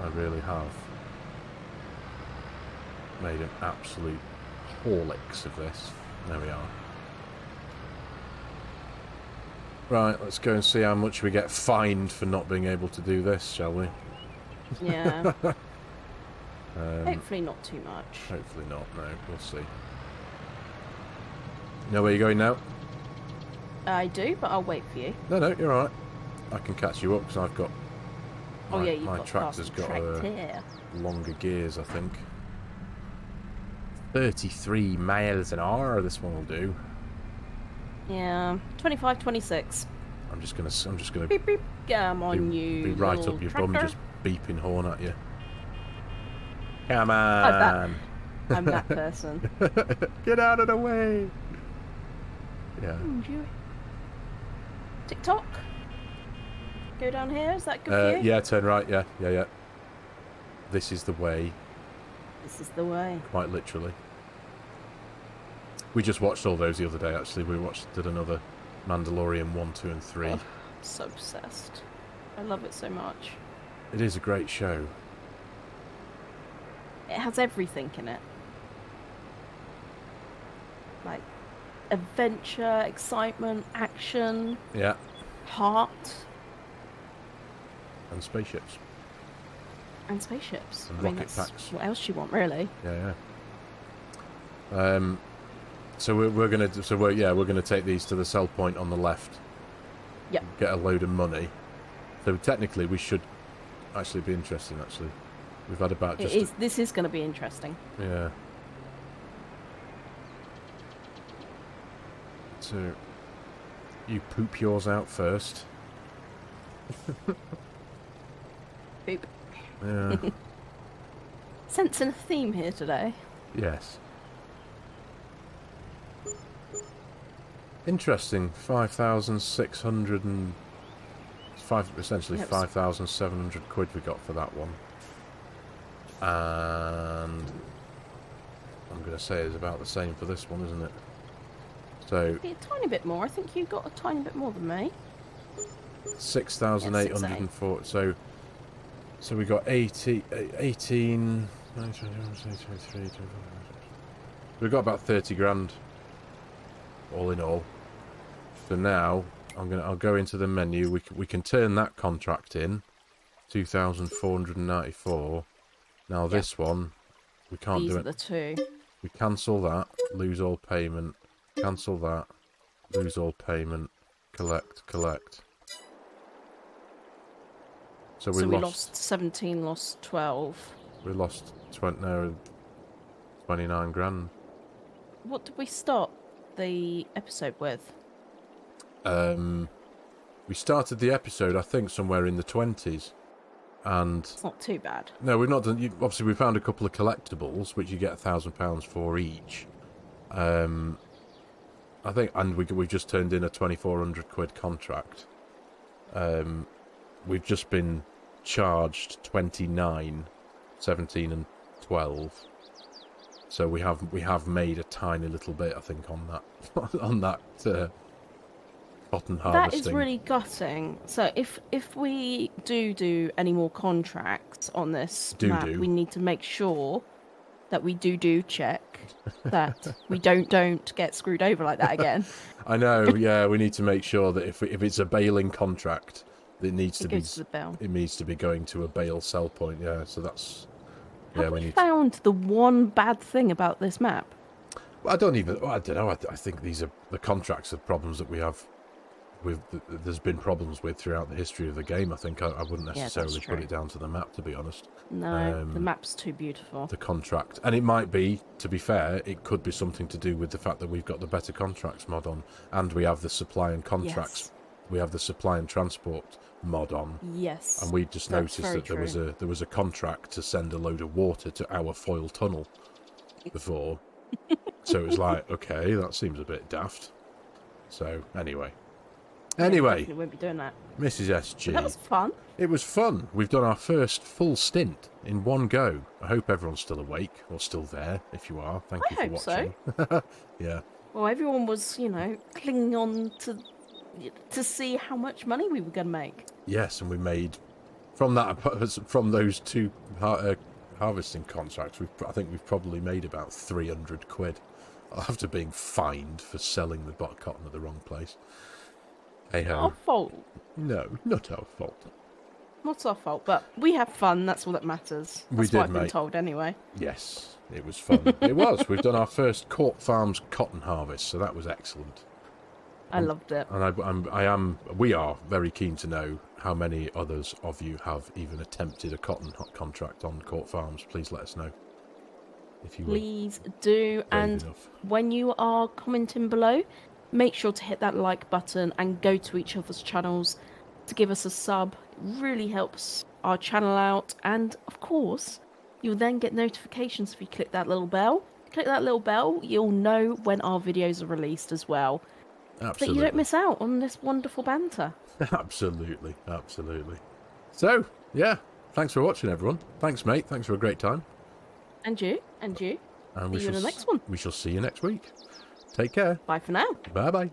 I really have made an absolute horlicks of this. There we are. Right, let's go and see how much we get fined for not being able to do this, shall we? Yeah. Hopefully not too much. Hopefully not, no, we'll see. You know where you're going now? I do, but I'll wait for you. No, no, you're alright. I can catch you up because I've got... Oh yeah, you've my got tractor's got tractor. longer gears, I think. 33 miles an hour, this one will do. Yeah, 25, 26. I'm just gonna Beep beep. Come on, you. be right little up your tractor. bum, just beeping horn at you. Come that. on! I'm that person. Get out of the way! Yeah. TikTok. Go down here. Is that good for you? Yeah, turn right. Yeah, yeah, yeah. This is the way, This is the way. quite literally. We just watched all those the other day. Actually, did another Mandalorian 1, 2, and 3. Oh, I'm so obsessed. I love it so much. It is a great show. It has everything in it. Like adventure, excitement, action, Yeah, heart, and spaceships. and spaceships. And I mean, rocket that's packs. what else do you want, really? Yeah, yeah. So we're gonna take these to the sell point on the left. Yep. Get a load of money. So technically, we should actually be interesting. Actually, we've had about just. This is going to be interesting. Yeah. So, you poop yours out first. Boop. Yeah. Sensing a theme here today. Yes. Interesting. 5,600 and essentially Yep. 5,700 quid we got for that one. And I'm going to say it's about the same for this one, isn't it? So Be a tiny bit more. I think you got a tiny bit more than me. 6,804. So we got 18. We got about 30 grand, all in all. So now I'll go into the menu. We can turn that contract in, 2,494. Now this one, we can't These do are it. the two. We cancel that, lose all payment. Cancel that, lose all payment. Collect, collect. So we lost 17, lost 12. We lost 29 grand. What did we start the episode with? We started the episode, I think, somewhere in the 20s. And it's not too bad. No, we've not done. Obviously, we found a couple of collectibles, which you get £1,000 for each. I think, and we've just turned in a 2,400 quid contract. We've just been charged 29, 17, and 12. So we have made a tiny little bit, I think, on that on that cotton harvesting. That is really gutting. So if we do any more contracts on this map, we need to make sure that we do check that we don't get screwed over like that again. I know, yeah, we need to make sure that if it's a bailing contract, it needs to be going to a bail sell point. Yeah, so that's Have we found the one bad thing about this map? Well, I don't know. I think these are the contracts of problems that we have. There's been problems with throughout the history of the game. I think I wouldn't necessarily put it down to the map, to be honest. No, the map's too beautiful. The contract, and it might be, to be fair, it could be something to do with the fact that we've got the better contracts mod on, and we have the supply and contracts. Yes. We have the supply and transport mod on. Yes. And we just noticed that there was a contract to send a load of water to our foil tunnel before. So it was like, okay, that seems a bit daft. So anyway. Anyway, we won't be doing that. Mrs. SG. That was fun. It was fun. We've done our first full stint in one go. I hope everyone's still awake or still there. If you are, thank you for watching. So. Yeah. Well, everyone was, clinging on to see how much money we were going to make. Yes, and we made from those two harvesting contracts. I think we've probably made about 300 quid after being fined for selling the cotton at the wrong place. Hey-ho. Not our fault. No, not our fault. Not our fault, but we have fun. That's all that matters. That's what I've been told anyway. Yes, it was fun. It was. We've done our first Court Farms cotton harvest, so that was excellent. I loved it. And we are very keen to know how many others of you have even attempted a cotton contract on Court Farms. Please let us know. If you Please do. And when you are commenting below, make sure to hit that like button and go to each other's channels to give us a sub. It really helps our channel out. And of course, you'll then get notifications if you click that little bell. Click that little bell, you'll know when our videos are released as well. Absolutely. But you don't miss out on this wonderful banter. Absolutely, absolutely. So, yeah, thanks for watching, everyone. Thanks, mate. Thanks for a great time. And you, and you. And see you in the next one. We shall see you next week. Take care. Bye for now. Bye-bye.